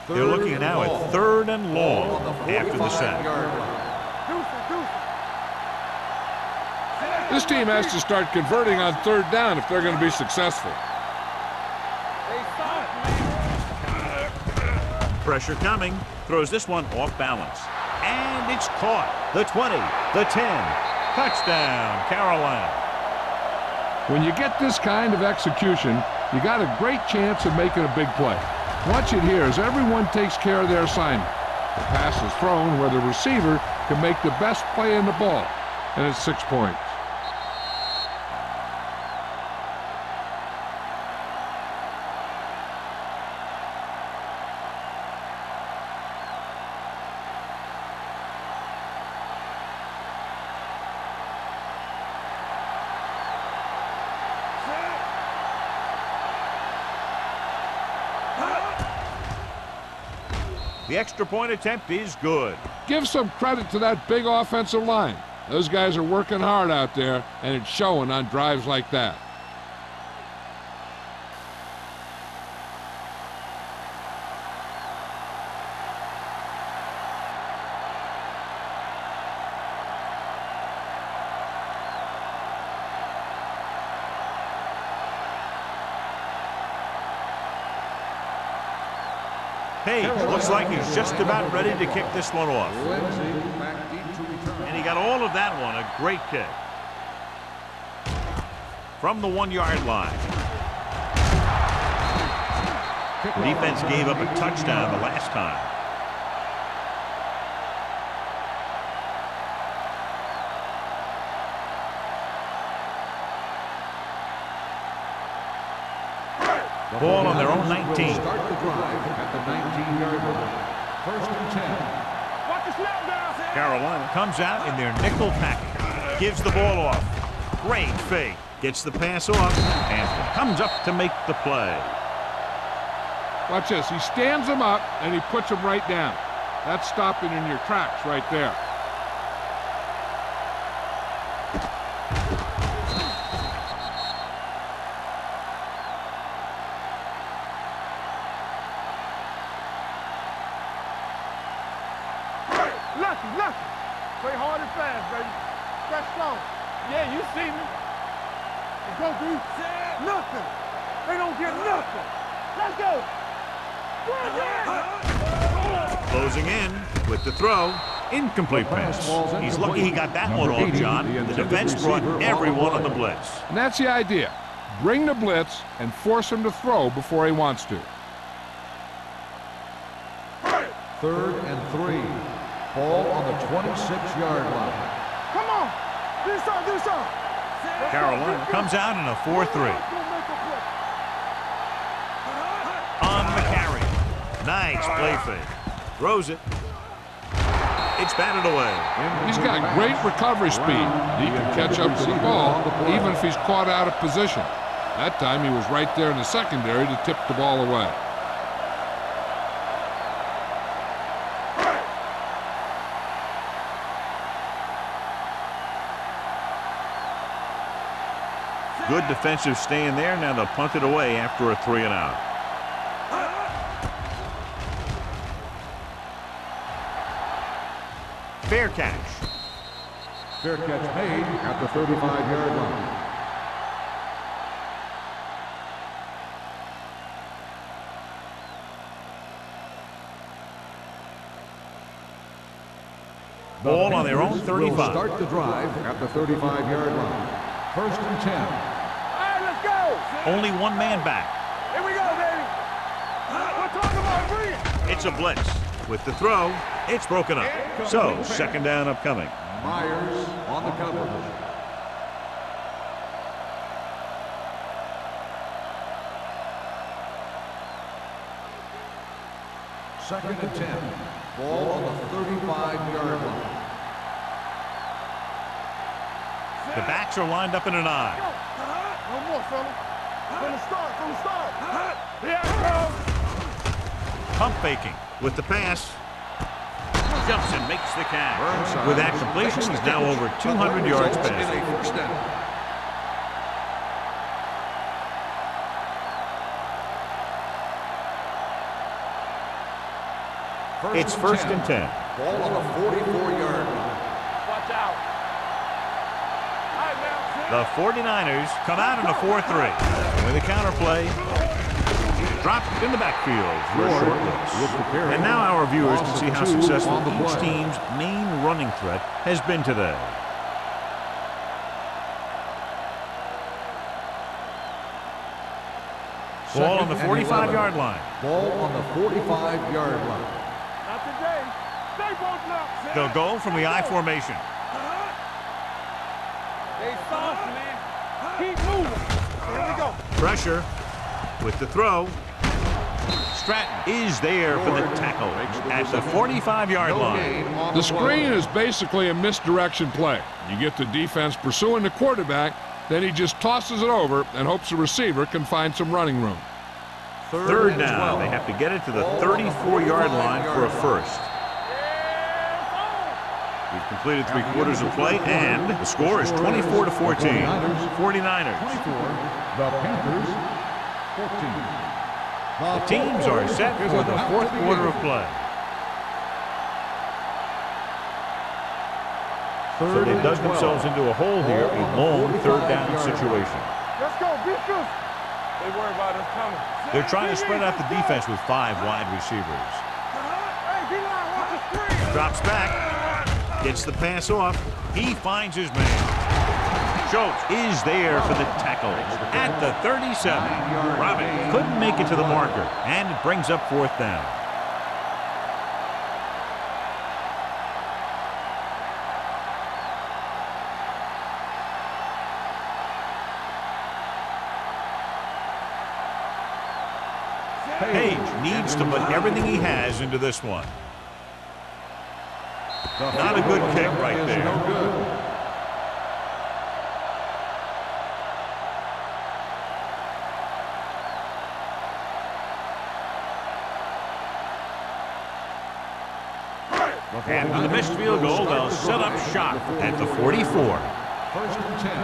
They're looking now at 3rd and long after the sack. This team has to start converting on 3rd down if they're going to be successful. Pressure coming. Throws this one off balance. And it's caught. The 20, the 10. Touchdown, Carolina. When you get this kind of execution, you got a great chance of making a big play. Watch it here as everyone takes care of their assignment. The pass is thrown where the receiver can make the best play in the ball, and it's 6 points. The extra point attempt is good. Give some credit to that big offensive line. Those guys are working hard out there, and it's showing on drives like that. Page looks like he's just about ready to kick this one off. And he got all of that one, a great kick. From the 1-yard line. The defense gave up a touchdown the last time. Ball on their own 19. Start the drive at the 19-yard line. 1st and 10. Watch the snap down. Carolina comes out in their nickel package. Gives the ball off. Great fake. Gets the pass off and comes up to make the play. Watch this. He stands him up, and he puts him right down. That's stopping in your tracks right there. Lucky. Play hard and fast, baby. That's strong. Yeah, you see me. Go, D. Nothing. They don't get nothing. Let's go. Closing in with the throw. Incomplete pass. He's lucky he got that one off, John. The defense brought everyone on the blitz. And that's the idea. Bring the blitz and force him to throw before he wants to. 3rd and 3. Ball on the 26-yard line. Come on. Do something. Carolina comes out in a 4-3. On the carry. Nice play fake. Throws it. It's batted away. He's got great recovery speed. He can catch up to the ball even if he's caught out of position. That time he was right there in the secondary to tip the ball away. Good defensive stand there. Now they'll punt it away after a 3-and-out. Fair catch. Fair catch made at the 35-yard line. Ball on their own 35. Will start the drive at the 35-yard line. 1st and 10. All right, let's go. Only one man back. Here we go, baby. We're talking about free. It's a blitz. With the throw, it's broken up. So, 2nd down upcoming. Myers on the coverage. Second and 10. Ball on the 35-yard line. The backs are lined up in an eye. No more, fella. From the start. Here it goes. Pump faking with the pass. Jumps and makes the catch. With that completion, he's now over 200 yards passing. It's 1st and 10. Ball on the 44-yard line. Watch out. All right, now. The 49ers come out in a 4-3. With a counterplay. Dropped in the backfield for a short loss. And now our viewers can see how successful each team's main running threat has been today. Ball on the 45-yard line. Ball on the 45-yard line. Not today. Stay both up. They'll go from the I formation. They soft, man. Keep moving. Here we go. Pressure with the throw. Stratton is there for the tackle at the 45-yard line. The screen is basically a misdirection play. You get the defense pursuing the quarterback, then he just tosses it over and hopes the receiver can find some running room. Third down. They have to get it to the 34-yard line for a first. We've completed 3 quarters of play, and the score is 24-14. 49ers. The Panthers, 14. The teams are set for the 4th quarter of play. So they've dug themselves into a hole here, a lone 3rd down situation. Let's go, beat. They worry about us coming. They're trying to spread out the defense with 5 wide receivers. Hey, D-line, watch the screen. Drops back, gets the pass off. He finds his man. Schultz is there for the tackle at the 37. Robin couldn't make it to the marker, and it brings up 4th down. Page needs to put everything he has into this one. Not a good kick right there. And with the missed field goal, they'll set up shop at the 44. 1st and 10.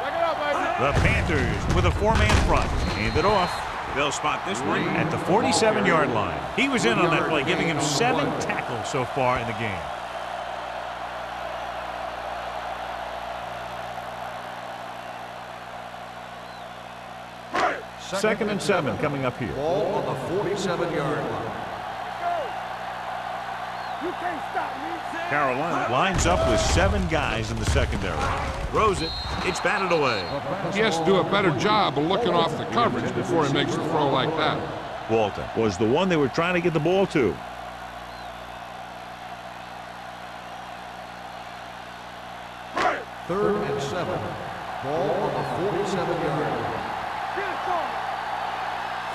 Back it up, baby. The Panthers with a 4-man front. Hand it off. They'll spot this one at the 47-yard line. He was in on that play, giving him 7 tackles so far in the game. Second and 7 coming up here. Ball on the 47-yard line. You can't stop me. Carolina lines up with 7 guys in the secondary. Throws it. It's batted away. He has to do a better job of looking off the coverage before he makes a throw like that. Walton was the one they were trying to get the ball to. Third and 7. Ball on the 47-yard line. Get it going.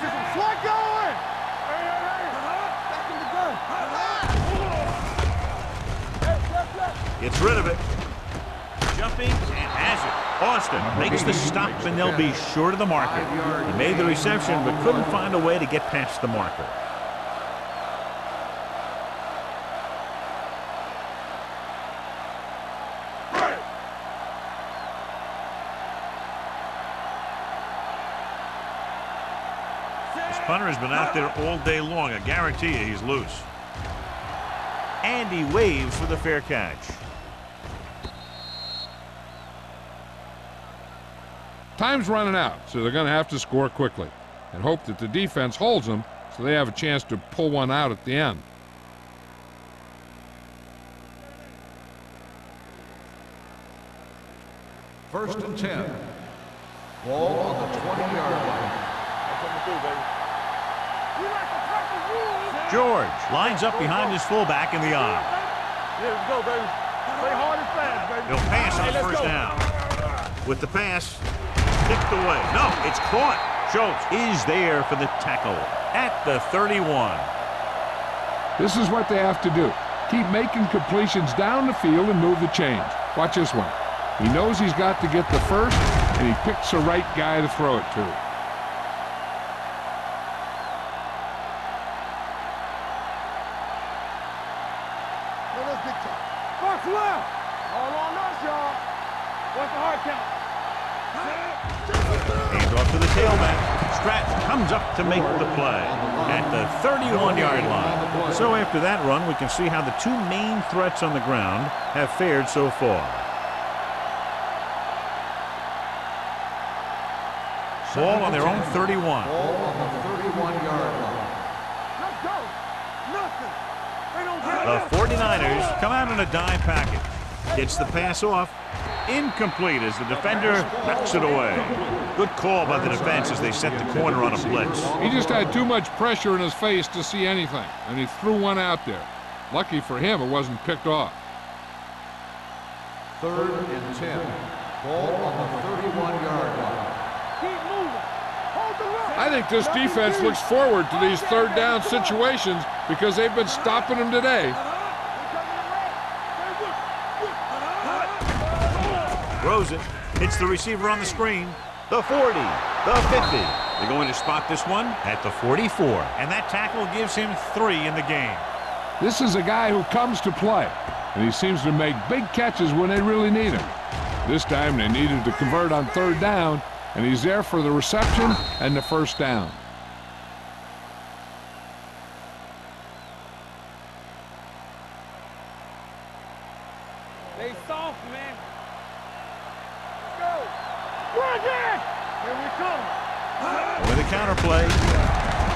Get some swag going. Hey. Back in the gun. Gets rid of it. Jumping and has it. Austin makes the stop, and they'll be short of the marker. He made the reception but couldn't find a way to get past the marker. This punter has been out there all day long. I guarantee you he's loose. And he waves for the fair catch. Time's running out, so they're going to have to score quickly and hope that the defense holds them so they have a chance to pull one out at the end. First and 10. Ball on the 20-yard line. George lines up behind his fullback in the eye. Yeah, let's go, baby. Play hard and fast, baby. He'll pass on first down. With the pass, kicked away. No, it's caught. Schultz is there for the tackle at the 31. This is what they have to do. Keep making completions down the field and move the chains. Watch this one. He knows he's got to get the first, and he picks the right guy to throw it to. Let's get to Box left. All on us, y'all. What's the hard count? Hand off to the tailback. Stratton comes up to make the play at the 31-yard line. So after that run, we can see how the 2 main threats on the ground have fared so far. Ball on their own 31. Ball on the 31-yard line. Let's go. Nothing. They don't get The 49ers come out in a dime package. Gets the pass off. Incomplete as the defender knocks it away. Good call by the defense as they set the corner on a blitz. He just had too much pressure in his face to see anything, and he threw one out there. Lucky for him, it wasn't picked off. 3rd and 10. Ball on the 31-yard line. Keep moving. Hold the line. I think this defense looks forward to these third down situations because they've been stopping them today. Throws it. Hits the receiver on the screen. The 40. The 50. They're going to spot this one at the 44. And that tackle gives him 3 in the game. This is a guy who comes to play, and he seems to make big catches when they really need him. This time they needed to convert on 3rd down, and he's there for the reception and the 1st down. They soft, man. Go. Run it. Here we come. With a counterplay,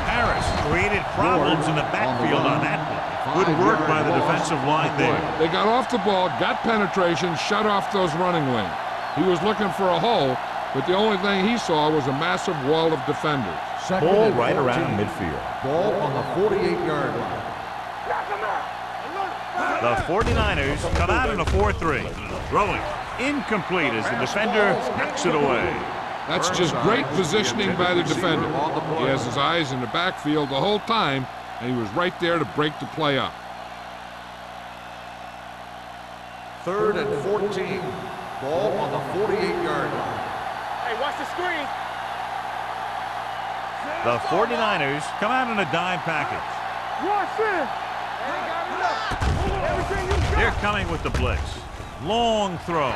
Harris created problems in the backfield on that play. Good work by the defensive line there. They got off the ball, got penetration, shut off those running lanes. He was looking for a hole, but the only thing he saw was a massive wall of defenders. Ball right around midfield. Ball on the 48-yard line. Knock him out. The 49ers come out in a 4-3. Throwing. Incomplete as the defender knocks it away. That's just great positioning by the defender. He has his eyes in the backfield the whole time, and he was right there to break the play up. 3rd and 14. Ball on the 48-yard line. Hey, watch the screen. The 49ers come out in a dime package. Watch it. Everything you got. They're coming with the blitz. Long throw.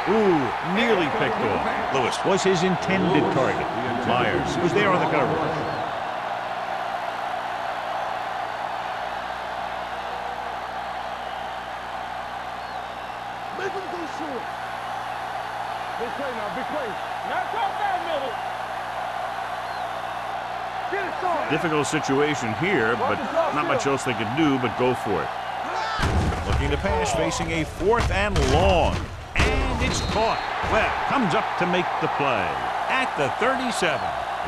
Ooh, nearly picked off. Lewis was his intended target. Myers was there on the coverage. Make him go short. Big play now, big play. Knock off that middle. Get it, son. Difficult situation here, but not much else they could do but go for it. Looking to pass, facing a 4th and long. And it's caught. Webb comes up to make the play. At the 37,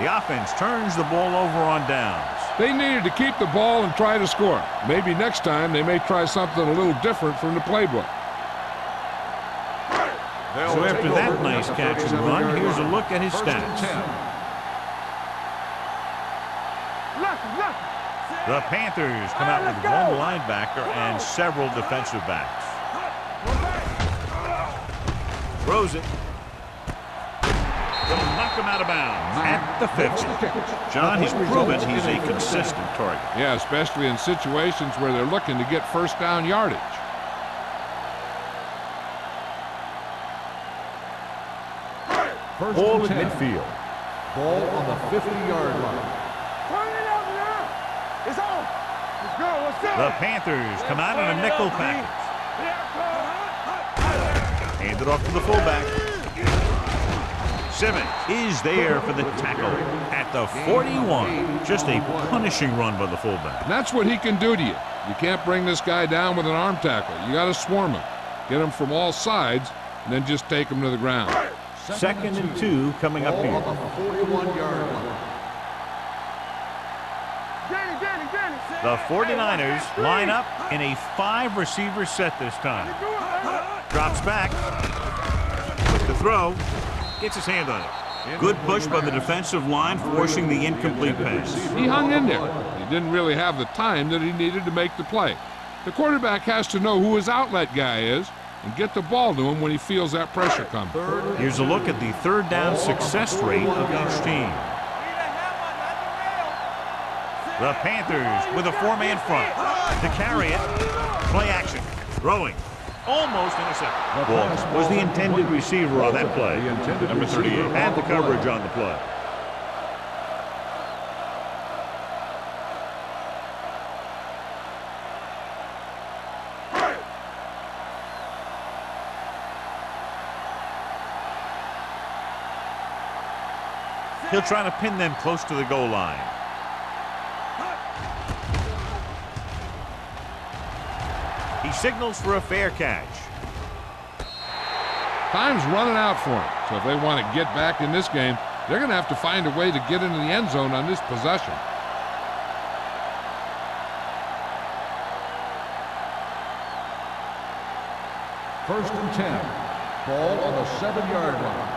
the offense turns the ball over on downs. They needed to keep the ball and try to score. Maybe next time they may try something a little different from the playbook. So after that nice catch and run, here's a look at his stats. The Panthers come out with one linebacker and several defensive backs. Throws it. They'll knock him out of bounds at the 50. John, he's proven he's a consistent target. Yeah, especially in situations where they're looking to get 1st down yardage. Ball at midfield. Ball on the 50-yard line. Turn it over there. It's on. Let's go, let's go. The Panthers come out in a nickel package. Hand it off to the fullback. Simmons is there for the tackle at the 41. Just a punishing run by the fullback. And that's what he can do to you. You can't bring this guy down with an arm tackle. You got to swarm him. Get him from all sides, and then just take him to the ground. 2nd and 2 coming up here. Ball on the 41-yard line. The 49ers line up in a 5-receiver set this time. Drops back. With the throw. Gets his hand on it. Good push by the defensive line, forcing the incomplete pass. He hung in there. He didn't really have the time that he needed to make the play. The quarterback has to know who his outlet guy is and get the ball to him when he feels that pressure coming. Here's a look at the 3rd down success rate of each team. The Panthers with a 4-man front. To carry it, play action, throwing, almost intercepted. Walsh was the intended receiver on that play. Number 38 had the coverage on the play. He'll try to pin them close to the goal line. He signals for a fair catch. Time's running out for them, so if they want to get back in this game, they're going to have to find a way to get into the end zone on this possession. First and 10. Ball on the 7-yard line.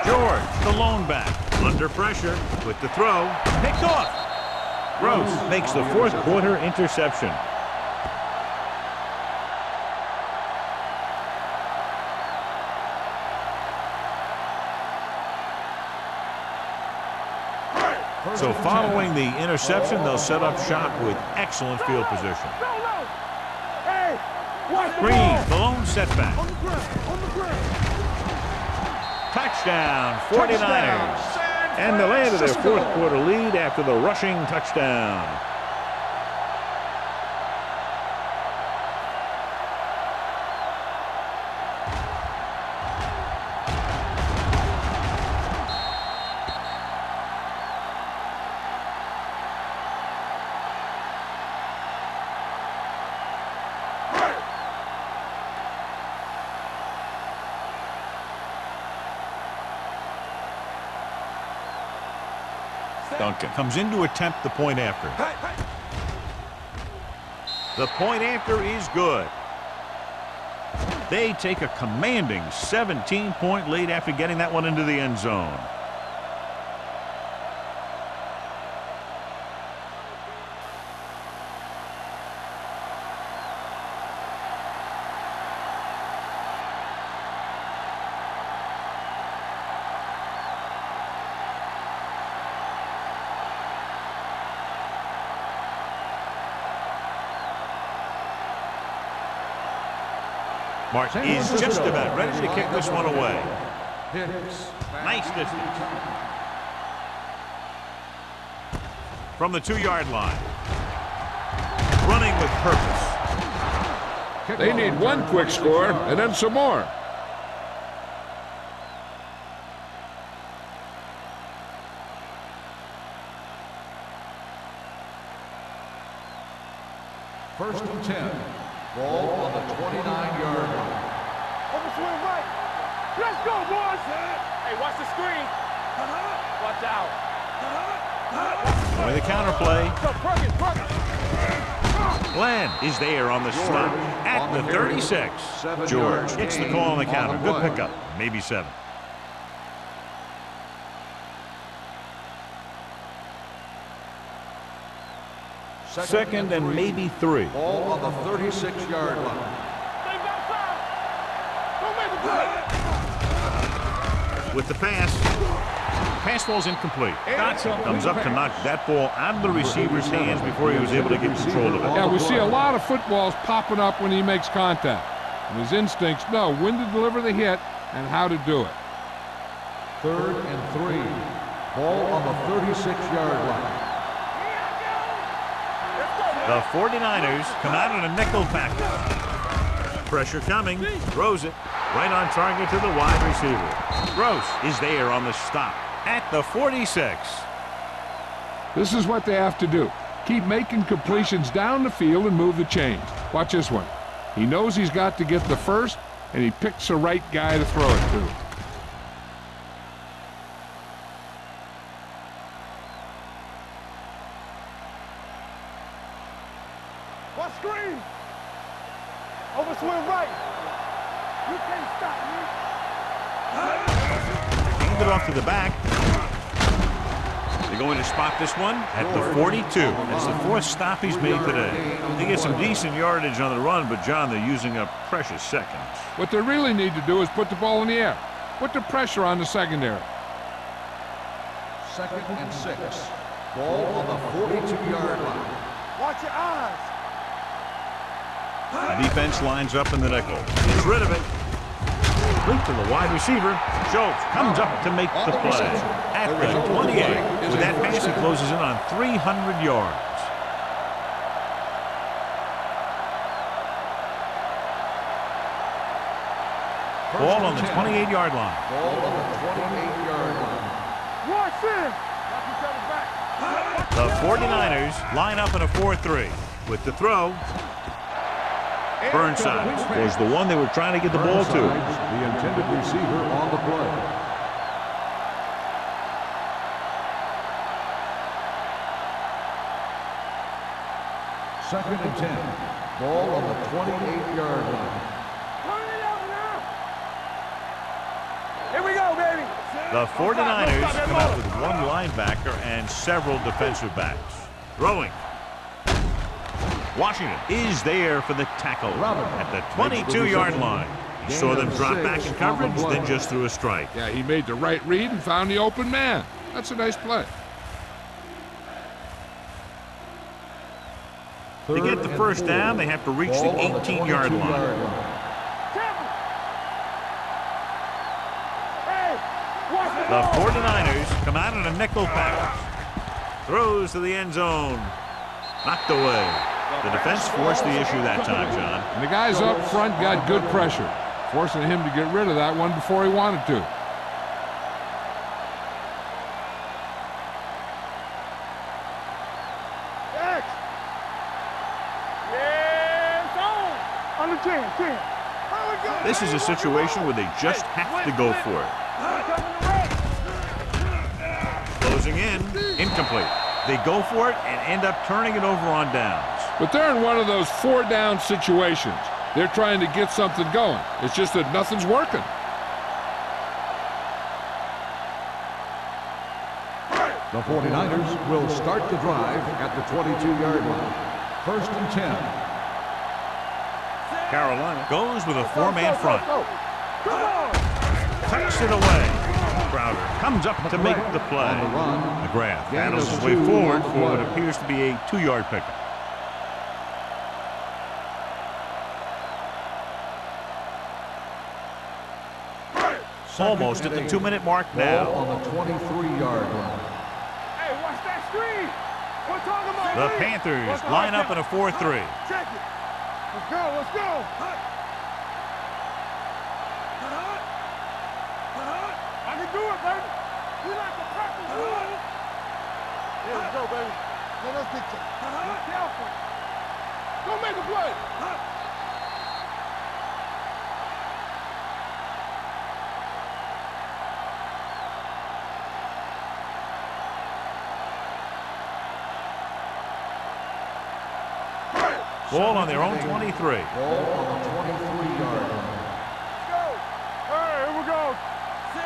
George, the lone back, under pressure with the throw, picked off. Gross makes the fourth quarter interception. So following the interception, they'll set up shop with excellent field position. Green, the lone setback. Touchdown, 49ers. And they landed their fourth quarter lead after the rushing touchdown. Duncan comes in to attempt the point after. The point after is good. They take a commanding 17-point lead after getting that one into the end zone. Martin is just about ready to kick this one away. Nice distance. From the 2-yard line. Running with purpose. They need one quick score and then some more. First and 10. Ball on the 29-yard line. Overswing right. Let's go, boys. Hey, watch the screen. Watch out. With the counterplay. Glenn is there on the stop at the 36. George gets the call on the counter. Good pickup. Maybe 7. Second and maybe 3. Ball on the 36-yard line. With the pass ball's incomplete. Comes up to knock that ball out of the receiver's hands before he was able to get control of it. Yeah, we see a lot of footballs popping up when he makes contact. And his instincts know when to deliver the hit and how to do it. Third and 3. Ball on the 36-yard line. The 49ers come out in a nickel package. Pressure coming. Throws it right on target to the wide receiver. Gross is there on the stop at the 46. This is what they have to do. Keep making completions down the field and move the chains. Watch this one. He knows he's got to get the first, and he picks the right guy to throw it to. What screen? Overswing right. You can't stop me. Hand it off to the back. They're going to spot this one at the 42. That's the fourth stop he's made today. They get some decent yardage on the run, but, John, they're using up precious seconds. What they really need to do is put the ball in the air. Put the pressure on the secondary. Second and 6. Ball on the 42-yard line. Watch your eyes. The defense lines up in the nickel. Gets rid of it. Complete to the wide receiver. Schultz comes up to make the play at the 28. With that pass, he closes in on 300 yards. Ball on the 28-yard line. Ball on the 28-yard line. Watch this. Watch each other back. The 49ers line up in a 4-3. With the throw. Burnside was the one they were trying to get the ball to. The intended receiver on the play. Second and 10. Ball on the 28-yard line. Here we go, baby. The 49ers come out with one linebacker and several defensive backs. Throwing. Washington is there for the tackle at the 22-yard line. He saw them drop back in coverage, then just threw a strike. Yeah, he made the right read and found the open man. That's a nice play. To get the first down, they have to reach the 18-yard line. The 49ers come out in a nickel package. Throws to the end zone. Knocked away. The defense forced the issue that time, John. And the guys up front got good pressure, forcing him to get rid of that one before he wanted to. This is a situation where they just have to go for it. Closing in, incomplete. They go for it and end up turning it over on downs. But they're in one of those 4-down situations. They're trying to get something going. It's just that nothing's working. The 49ers will start the drive at the 22-yard line. First and 10. Carolina goes with a 4-man front. Tucks it away. Crowder comes up to make the play. McGrath battles his way forward for what appears to be a 2-yard pickup. Almost at the 2-minute mark now. On the 23-yard line. Hey, watch that screen. We're talking about The Panthers line up in a 4-3. Check it. Let's go, let's go. I can do it, baby. We like to practice. Here we go, baby. Let us get you. Be careful. Go make a play. Ball on their own 23. Ball on the 23-yard line. Go. Hey, here we go.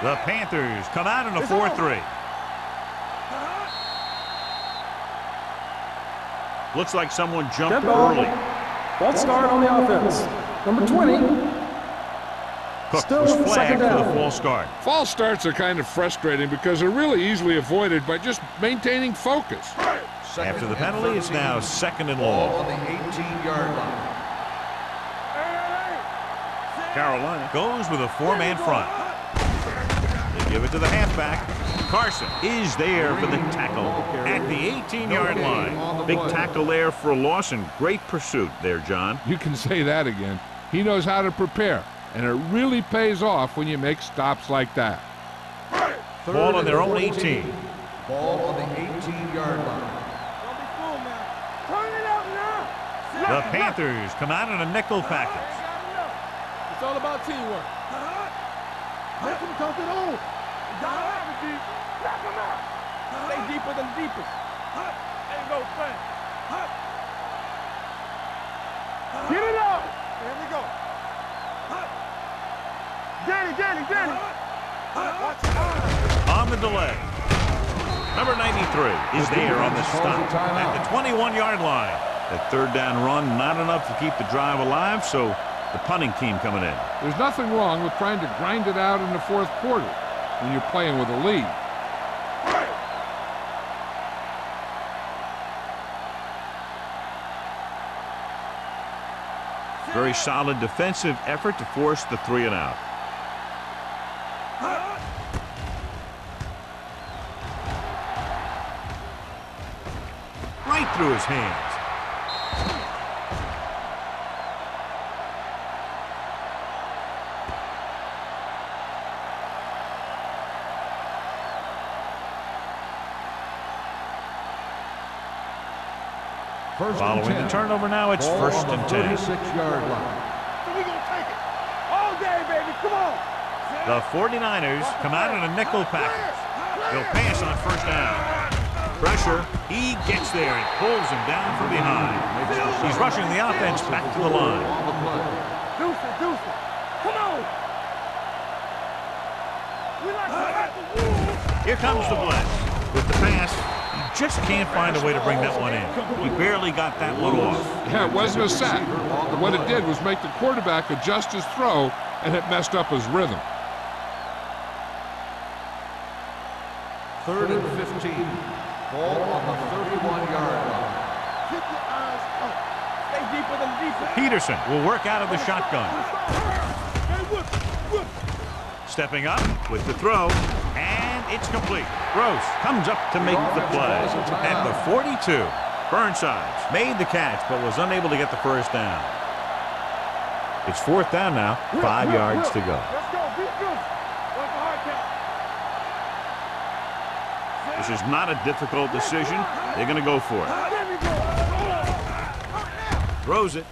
The Panthers come out in a 4-3. Looks like someone jumped early. False start on the offense. Number 20. Cook was flagged for the false start. False starts are kind of frustrating because they're really easily avoided by just maintaining focus. After the penalty, it's now 2nd and Ball long. on the 18-yard line. Carolina goes with a 4-man front. They give it to the halfback. Carson is there for the tackle at the 18-yard line. Big tackle there for a loss and great pursuit there, John. You can say that again. He knows how to prepare, and it really pays off when you make stops like that. Ball on their own 18. Ball on the 18-yard line. Turn it up now. The Panthers come out in a nickel package. It's all about teamwork. Make him come to the hole. Knock him out. Stay deeper than deepest. There you go, Frank. Get it up. There we go. Danny. Watch your eyes. On the delay. Number 93 is there on the stop at the 21-yard line. That 3rd down run, not enough to keep the drive alive, so the punting team coming in. There's nothing wrong with trying to grind it out in the 4th quarter when you're playing with a lead. Very solid defensive effort to force the 3-and-out. Right through his hands. First Following and 10. the turnover now, it's Ball first on and the 10. 36-yard line. So we gonna take it. All day, baby. Come on. The 49ers come out in a nickel package. They'll pass on first down. Pressure. He gets there and pulls him down from behind. He's rushing the offense back to the line. On the play. Deuce it. Come on. We like to have the rules. Here comes the blitz. With the pass, he just can't find a way to bring that one in. He barely got that one off. Yeah, it wasn't a sack. What it did was make the quarterback adjust his throw, and it messed up his rhythm. 3rd and 15. Ball on the 31-yard line. Keep your eyes up. Stay deeper than defense. Peterson will work out of the shotgun. Hey, whoop. Stepping up with the throw, and it's complete. Gross comes up to make the play at the 42. Burnsides made the catch, but was unable to get the first down. It's 4th down now, 5 yards to go. Let's go. Be good. What's the hard count? This is not a difficult decision. They're going to go for it. There we go. Throws it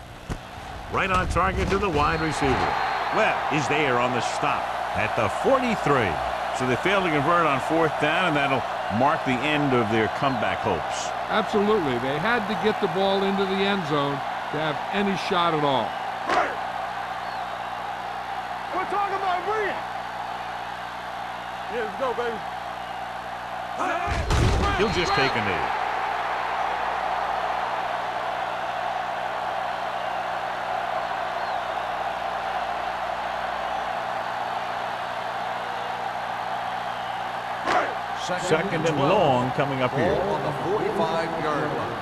right on target to the wide receiver. Webb is there on the stop at the 43. So they failed to convert on 4th down, and that'll mark the end of their comeback hopes. Absolutely. They had to get the ball into the end zone to have any shot at all. We're talking about brilliant. Yeah, let's go, baby. He'll just take a knee. Second and long coming up here. Ball on the 45-yard line.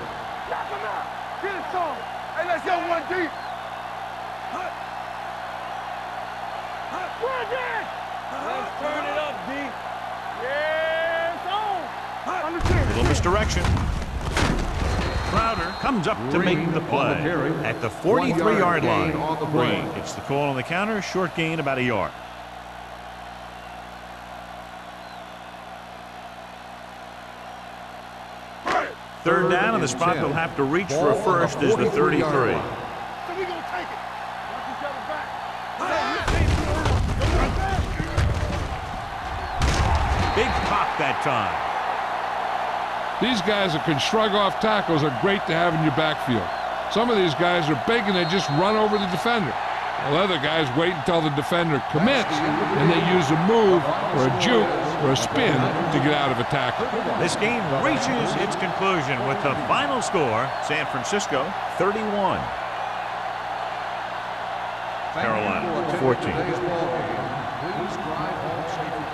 Knock him out. Get it, son. Hey, let's go one deep. We're again. Let's turn it up, D. Yes, on. Understand. Little misdirection. Crowder comes up to make the play at the 43-yard line. Green gets the call on the counter. Short gain, about a yard. Third down, and the spot they'll have to reach for a first is the 33. So we gonna take it. Watch each other back. Big pop that time. These guys that can shrug off tackles are great to have in your backfield. Some of these guys are big and they just run over the defender. While other guys wait until the defender commits and they use a move or a juke or a spin to get out of a tackle. This game reaches its conclusion with the final score, San Francisco 31. Carolina 14. Today's ball game. Please drive home safely.